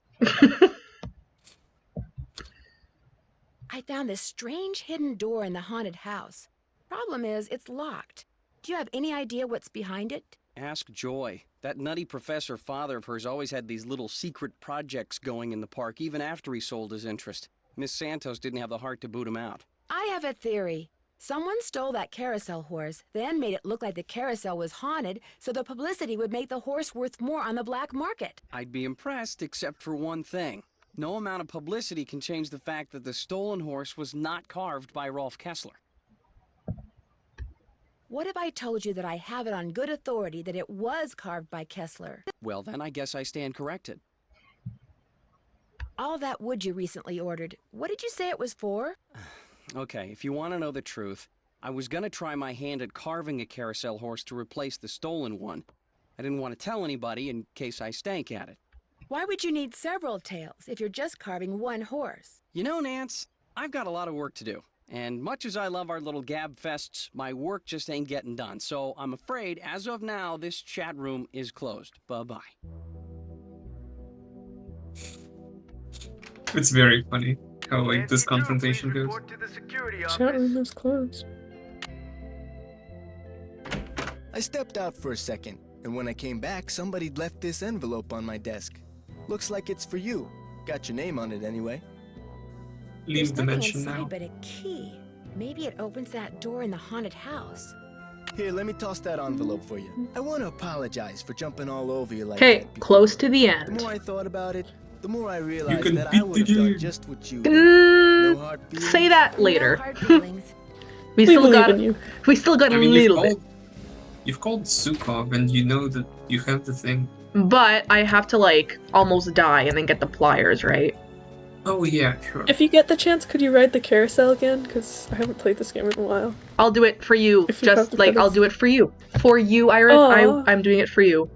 I found this strange hidden door in the haunted house. Problem is, it's locked. Do you have any idea what's behind it? Ask Joy. That nutty professor father of hers always had these little secret projects going in the park, even after he sold his interest. Miss Santos didn't have the heart to boot him out. I have a theory. Someone stole that carousel horse, then made it look like the carousel was haunted, so the publicity would make the horse worth more on the black market. I'd be impressed, except for one thing. No amount of publicity can change the fact that the stolen horse was not carved by Rolf Kessler. What if I told you that I have it on good authority that it was carved by Kessler? Well, then I guess I stand corrected. All that wood you recently ordered, what did you say it was for? Okay, if you want to know the truth, I was gonna try my hand at carving a carousel horse to replace the stolen one. I didn't want to tell anybody in case I stank at it. Why would you need several tails if you're just carving one horse? You know, Nance, I've got a lot of work to do. And much as I love our little gab fests, my work just ain't getting done. So I'm afraid, as of now, this chat room is closed. Bye-bye. It's very funny how like this confrontation goes. Chat room is closed. I stepped out for a second, and when I came back, somebody'd left this envelope on my desk. Looks like it's for you. Got your name on it anyway. Leave There's dimension nothing now. inside but a key. Maybe it opens that door in the haunted house. Here, let me toss that envelope for you. I want to apologize for jumping all over you like Okay, that before. close to the The end. more I thought about it, the more I realized can that I beat would the have done game. just what you did. No hard feelings. Say that later. No hard feelings. We still got a I mean, little bit. you've called Sukov and you know that you have the thing. But I have to like almost die and then get the pliers, right? Oh yeah, sure. If you get the chance, could you ride the carousel again? Because I haven't played this game in a while. I'll do it for you. If you have Just the like I'll credits. do it for you. For you, Iris. Aw. I'm doing it for you.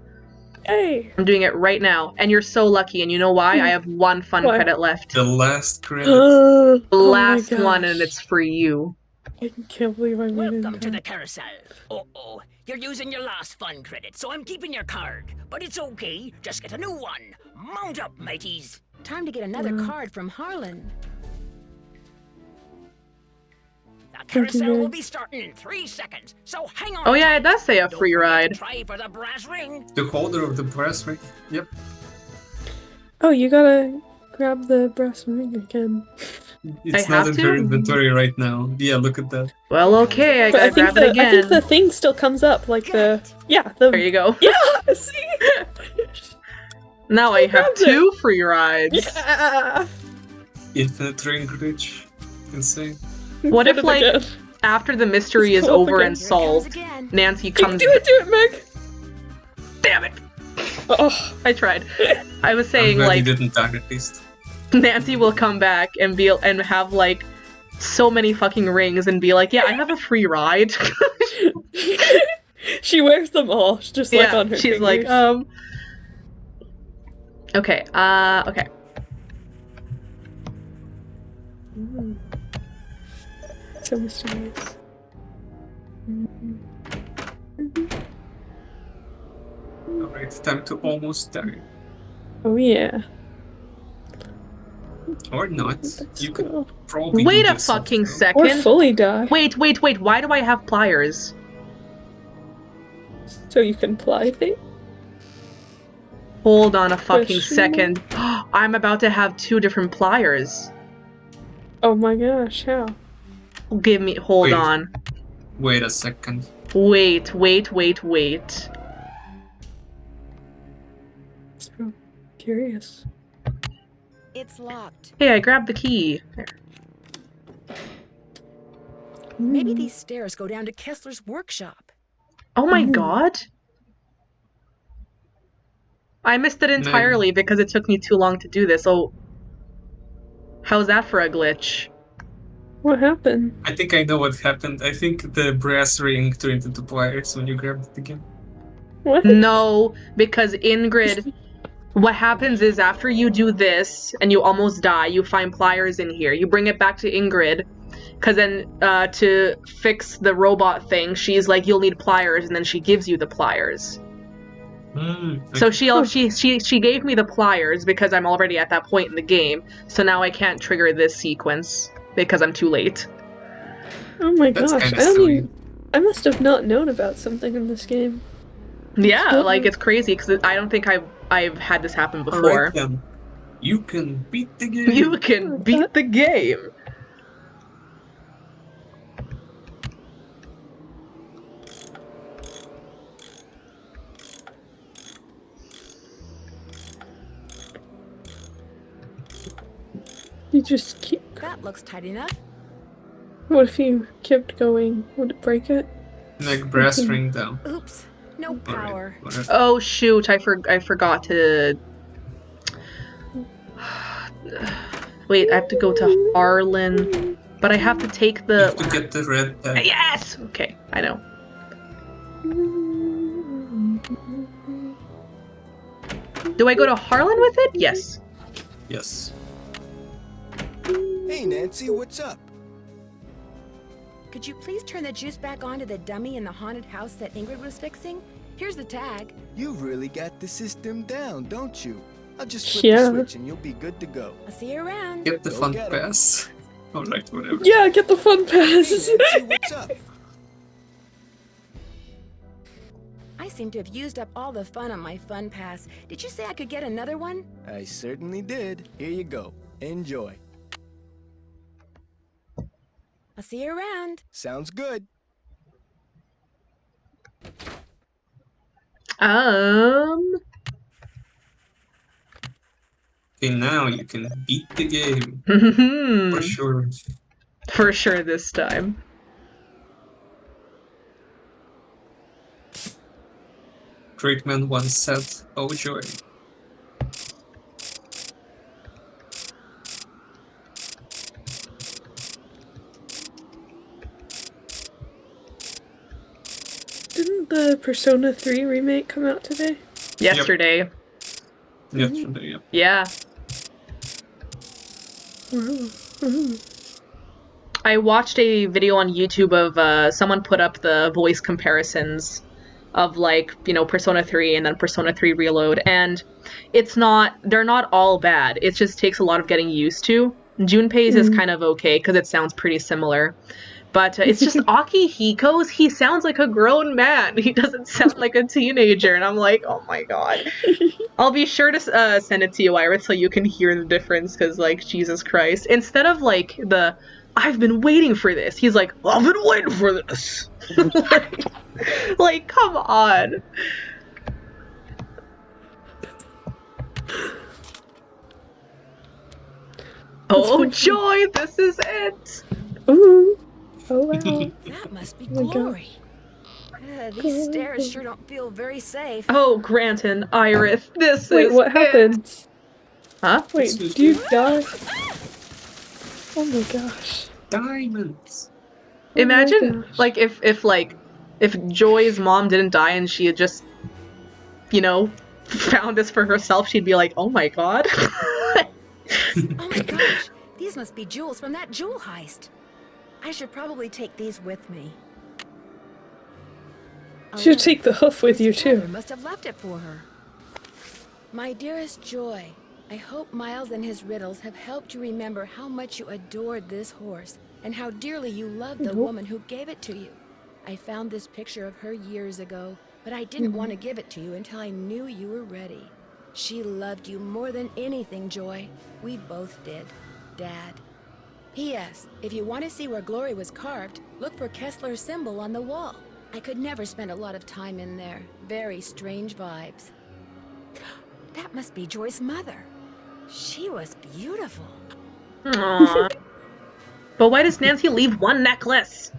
Yay! I'm doing it right now. And you're so lucky, and you know why? I have one fun Why? credit left. The last credit. The Oh my last one, gosh. and it's for you. I can't believe I made it. Welcome to the carousel. Uh-oh, you're using your last fun credit, so I'm keeping your card. But it's okay, just get a new one. Mount up, mateys. Time to get another card from Harlan. The Thank you, carousel will man. be starting in 3 seconds, so hang on. Oh yeah, it tight. does say a Don't free forget to ride. Try for the brass ring. The holder of the brass ring. Yep. Oh, you gotta grab the brass ring again. It's I not have in to? her inventory right now. Yeah, look at that. Well, okay, I But gotta grab it I again. think the thing still comes up, like the There you go. yeah. See, Now I have grabbed it. 2 free rides. yeah. Infinite ring glitch. Insane. What Get if it like again. after the mystery is Just go up over again. and Here it comes solved, again. Nancy Do comes? it, Meg. Damn it! Oh. I tried. I was I'm saying, glad you like, didn't die at least. Nancy will come back and have, like, so many fucking rings and be like, yeah, I have a free ride. She wears them all, just like on her she's fingers. like, okay, okay. So mysterious. Alright, time to almost die. Oh yeah. Or not. You could probably Wait do a this fucking somehow. second. Or fully die. Wait, why do I have pliers? So you can ply things? Hold on a fucking Question second. I'm about to have 2 different pliers. Oh my gosh, how? Hold on. Wait a second. Wait. So curious. It's locked. Hey, I grabbed the key. There. Maybe these stairs go down to Kessler's workshop. Oh my god. I missed it entirely because it took me too long to do this. Oh. How's that for a glitch? What happened? I think I know what happened. I think the brass ring turned into pliers when you grabbed it again. What? No, because Ingrid, what happens is after you do this and you almost die, you find pliers in here. You bring it back to Ingrid, because then to fix the robot thing, she's like, you'll need pliers, and then she gives you the pliers. Okay. So she gave me the pliers because I'm already at that point in the game, so now I can't trigger this sequence because I'm too late. Oh my That's gosh, kinda silly. I must have not known about something in this game. Yeah, like it's crazy because I don't think I've had this happen before. Alright then. You can beat the game. You can beat the game. You just keep... That looks tight enough. What if you kept going? Would it break it? Like brass ring down. Oops, no power. Oh shoot, I forgot to... Wait, I have to go to Harlan, but I have to take the... You have to get the red tag. Yes! Okay, I know. Do I go to Harlan with it? Yes. Yes. Hey Nancy, what's up? Could you please turn the juice back on to the dummy in the haunted house that Ingrid was fixing? Here's the tag. You've really got the system down, don't you? I'll just flip Yeah. the switch and you'll be good to go. I'll see you around. Get the Go fun get 'em. pass. Alright, whatever. Yeah, get the fun pass. Hey Nancy, what's up? I seem to have used up all the fun on my fun pass. Did you say I could get another one? I certainly did. Here you go. Enjoy. I'll see you around. Sounds good. Okay, now you can beat the game. For sure. For sure this time. Great man once said, oh joy. Didn't the Persona 3 remake come out today? Yesterday. Yesterday, yep. Yeah. I watched a video on YouTube of someone put up the voice comparisons of, like, you know, Persona 3 and then Persona 3 Reload, and they're not all bad. It just takes a lot of getting used to. Junpei's is kind of okay because it sounds pretty similar. But it's just Akihiko's, he sounds like a grown man. He doesn't sound like a teenager. And I'm like, oh my god. I'll be sure to send it to you, Iris, so you can hear the difference. Because, like, Jesus Christ. Instead of, like, I've been waiting for this. He's like, I've been waiting for this. like, come on. Oh, joy. This is it. Ooh. Oh wow. That must be Oh my God. glory. These stairs sure don't feel very safe. Oh, Granton, Iris, this Wait, is what it. happened? Huh? Wait, do you die? Oh my gosh. Diamonds. Oh my Imagine, gosh. like, if Joy's mom didn't die and she had just, you know, found this for herself, she'd be like, oh my god. Oh my gosh, these must be jewels from that jewel heist. I should probably take these with me. Should take the hoof with you Father too. must have left it for her. My dearest Joy, I hope Miles and his riddles have helped you remember how much you adored this horse and how dearly you loved the woman who gave it to you. I found this picture of her years ago, but I didn't want to give it to you until I knew you were ready. She loved you more than anything, Joy. We both did. Dad. P.S. If you want to see where Glory was carved, look for Kessler's symbol on the wall. I could never spend a lot of time in there. Very strange vibes. That must be Joy's mother. She was beautiful. Aww. But why does Nancy leave one necklace?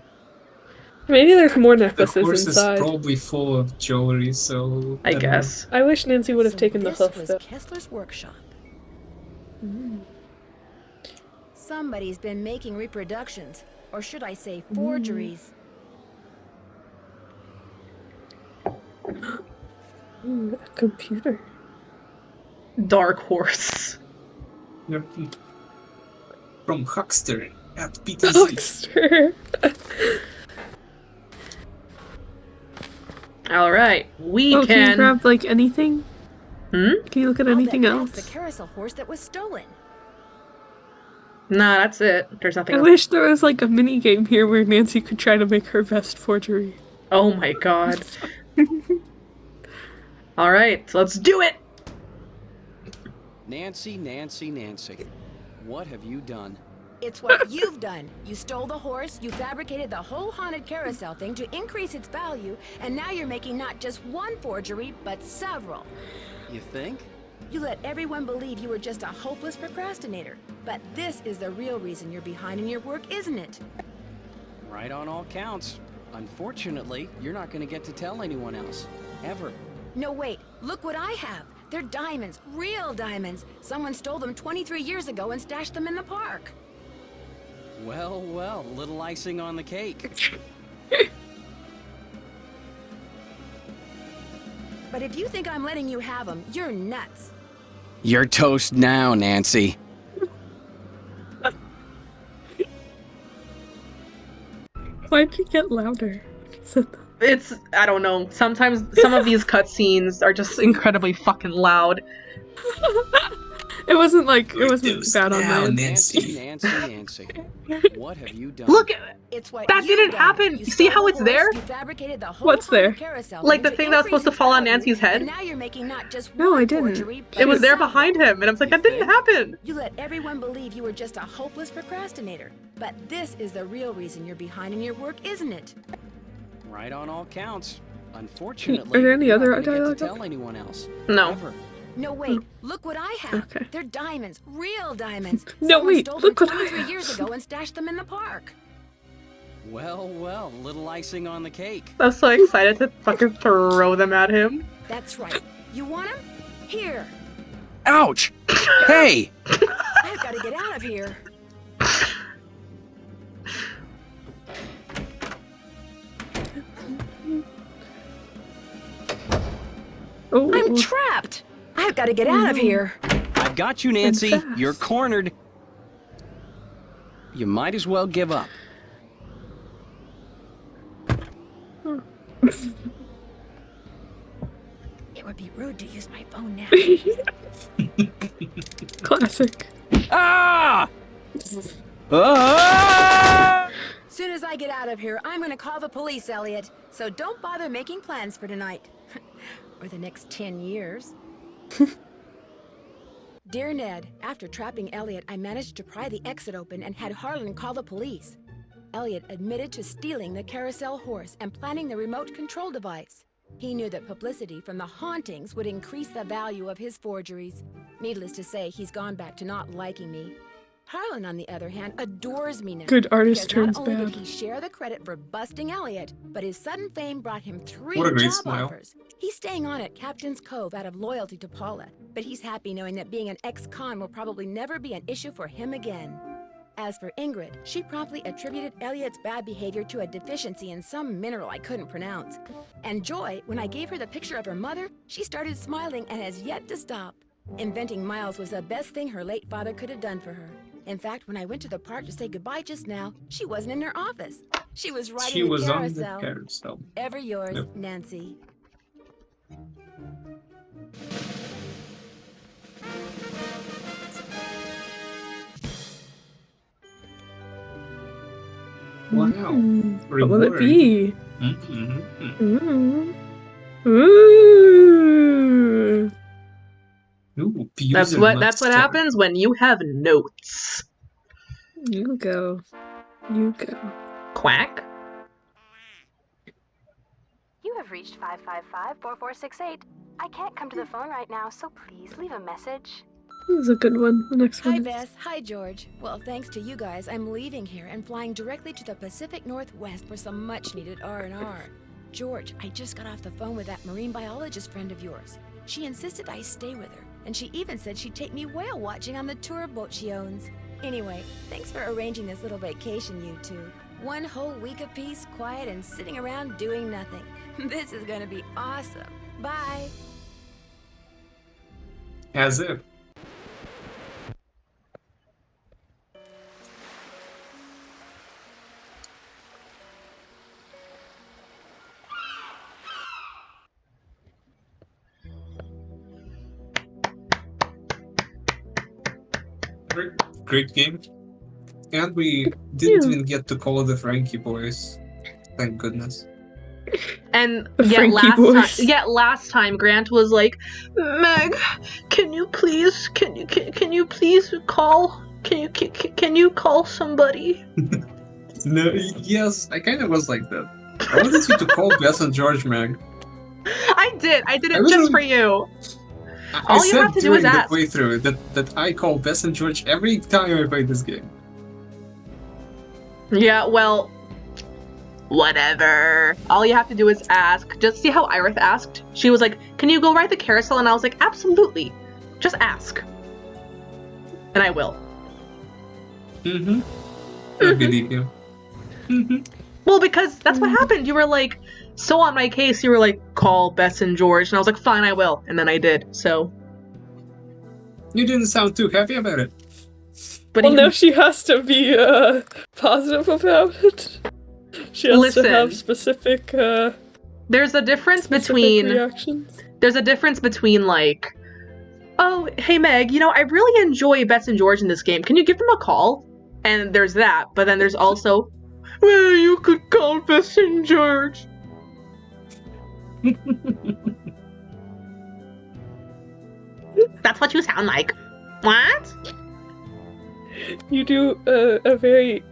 Maybe there's more The necklaces horse inside. is probably full of jewelry, so I don't know. guess. I wish Nancy would have taken the this hoof was though. Kessler's workshop. Somebody's been making reproductions, or should I say forgeries. Ooh, a computer. Dark horse. Yep. From Huckster at PTZ. Huckster. Alright, we Can you can... grab like anything? Hmm? Can you look at anything else? That's the carousel horse that was stolen. Nah, that's it. There's nothing I else. wish there was like a mini game here where Nancy could try to make her best forgery. Oh my god. Alright, so let's do it! Nancy, Nancy, Nancy. What have you done? It's what you've done. You stole the horse, you fabricated the whole haunted carousel thing to increase its value, and now you're making not just one forgery, but several. You think? You let everyone believe you were just a hopeless procrastinator. But this is the real reason you're behind in your work, isn't it? Right on all counts. Unfortunately, you're not going to get to tell anyone else. Ever. No, wait. Look what I have. They're diamonds. Real diamonds. Someone stole them 23 years ago and stashed them in the park. Well, well, little icing on the cake. But if you think I'm letting you have them, you're nuts. You're toast now, Nancy. Why'd you get louder? It's, I don't know, sometimes some of these cutscenes are just incredibly fucking loud. It wasn't bad on my end. Nancy, Nancy, Nancy. What have you done? Look, it's what that didn't happen. You see how it's there? What's there? Like the thing that was supposed to fall on Nancy's head? And now you're making not just No, one I didn't. forgery, but It was there several. behind him, and I was like, that didn't happen. You let everyone believe you were just a hopeless procrastinator. But this is the real reason you're behind in your work, isn't it? Right on all counts. Unfortunately, Are there any you're other not gonna dialogue? get to tell anyone else. No. Ever. No, wait. Look what I have. Okay. They're diamonds. Real diamonds. No, Someone wait, stole look them what I 23 years ago and stashed them in the park. Well, well, little icing on the cake. I'm so excited to fucking throw them at him. That's right. You want them? Here. Ouch! Hey! I've got to get out of here. Oh, I'm trapped. I've got to get out of here. I've got you, Nancy. fast. You're cornered. You might as well give up. It would be rude to use my phone now. Classic. Ah! Ah! Soon as I get out of here, I'm going to call the police, Elliot. So don't bother making plans for tonight. Or the next 10 years. Dear Ned, after trapping Elliot, I managed to pry the exit open and had Harlan call the police. Elliot admitted to stealing the carousel horse and planning the remote control device. He knew that publicity from the hauntings would increase the value of his forgeries. Needless to say, he's gone back to not liking me. Harlan, on the other hand, adores me now. Good artist because turns not only bad. did he share the credit for busting Elliot, but his sudden fame brought him 3 What a great job smile. offers. He's staying on at Captain's Cove out of loyalty to Paula, but he's happy knowing that being an ex-con will probably never be an issue for him again. As for Ingrid, she promptly attributed Elliot's bad behavior to a deficiency in some mineral I couldn't pronounce. And Joy, when I gave her the picture of her mother, she started smiling and has yet to stop. Inventing Miles was the best thing her late father could have done for her. In fact, when I went to the park to say goodbye just now, she wasn't in her office. She was riding She the was on carousel. the carousel. Ever yours, Yep. Nancy. Wow. What will it be? Mm-hmm. Ooh. Ooh, That's what happens when you have notes. You go. You go. Quack. You have reached 555-4468. I can't come to the phone right now, so please leave a message. This is a good one. The next Hi, one. Bess. Hi, George. Well, thanks to you guys, I'm leaving here and flying directly to the Pacific Northwest for some much-needed R&R. George, I just got off the phone with that marine biologist friend of yours. She insisted I stay with her, and she even said she'd take me whale watching on the tour boat she owns. Anyway, thanks for arranging this little vacation, you two. 1 whole week of peace, quiet, and sitting around doing nothing. This is gonna be awesome. Bye. As if. Great game. And we didn't even get to call the Frankie boys. Thank goodness. And The Frankie boys. last time Grant was like, Meg, can you please call? Can you call somebody? No, yes, I kind of was like that. I wanted you to call Bess and George, Meg. I did it just for you. I All you said have to do is during the ask. playthrough that I call Bess and George every time I play this game. Yeah, well, whatever. All you have to do is ask. Just see how Irith asked? She was like, can you go ride the carousel? And I was like, absolutely. Just ask. And I will. Mm-hmm. I believe you. Mm-hmm. Well, because that's what happened. You were like, so on my case, you were like, call Bess and George. And I was like, fine, I will. And then I did, so. You didn't sound too happy about it. But well, now she has to be positive about it. She has to have specific. There's a difference between reactions. There's a difference between like, oh, hey Meg, I really enjoy Bess and George in this game. Can you give them a call? And there's that, but then there's also, well, you could call Bess and George. That's what you sound like. What? You do a very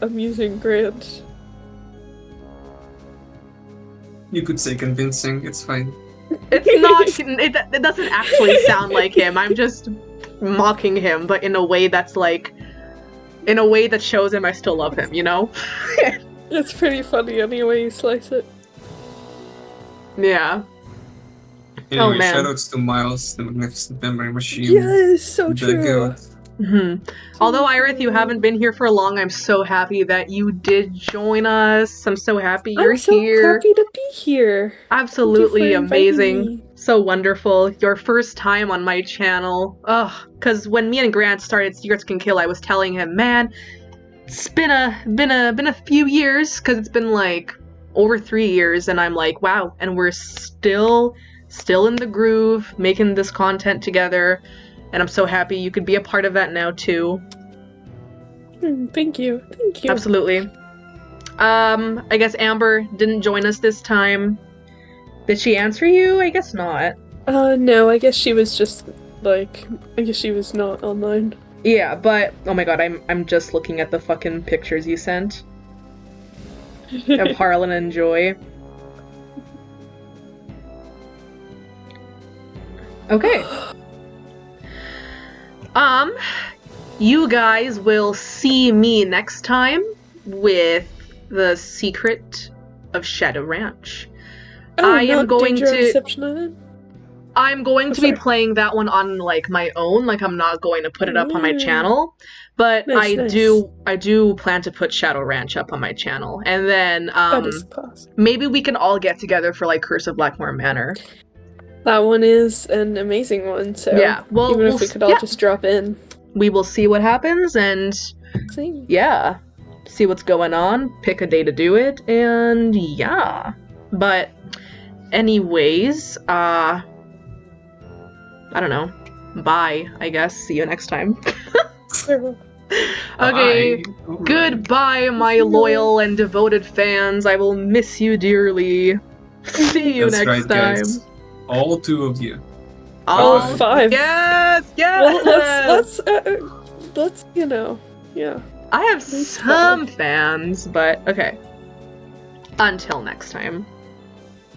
amusing Grant. You could say convincing, it's fine. It's not, it doesn't actually sound like him. I'm just mocking him, but in a way that's like, in a way that shows him I still love him, It's pretty funny anyway you slice it. Yeah. Anyway, Oh, man. shoutouts to Miles, the Magnificent Memory Machine. Yes, so the true. goat. Although, Irith, you haven't been here for long, I'm so happy that you did join us. I'm so happy you're I'm so here. happy to be here. Absolutely Thank you for inviting amazing. me. So wonderful. Your first time on my channel. Ugh, because when me and Grant started Secrets Can Kill, I was telling him, man, it's been a few years, because it's been like over 3 years, and I'm like, wow, and we're still in the groove, making this content together. And I'm so happy you could be a part of that now, too. Thank you. Thank you. Absolutely. I guess Amber didn't join us this time. Did she answer you? I guess not. No, I guess she was just, I guess she was not online. Yeah, but, oh my god, I'm just looking at the fucking pictures you sent. Of Harlan and Joy. Okay. You guys will see me next time with the Secret of Shadow Ranch. Oh, I am not going Danger or to. Deception Island? I'm going to be sorry. playing that one on like my own. Like I'm not going to put it up on my Mm. channel, but Nice, I nice. do plan to put Shadow Ranch up on my channel, and then That is class. maybe we can all get together for like Curse of Blackmore Manor. That one is an amazing one, so Yeah, well, even if we could all just drop in. We will see what happens, and yeah, see what's going on, pick a day to do it, and yeah. But anyways, I don't know. Bye, I guess. See you next time. Okay, goodbye, my loyal and devoted fans. I will miss you dearly. See you That's next right, time. guys. All 2 of you. All Bye-bye. 5. Yes, yes. Well, let's yeah. I have some fans, but okay. Until next time.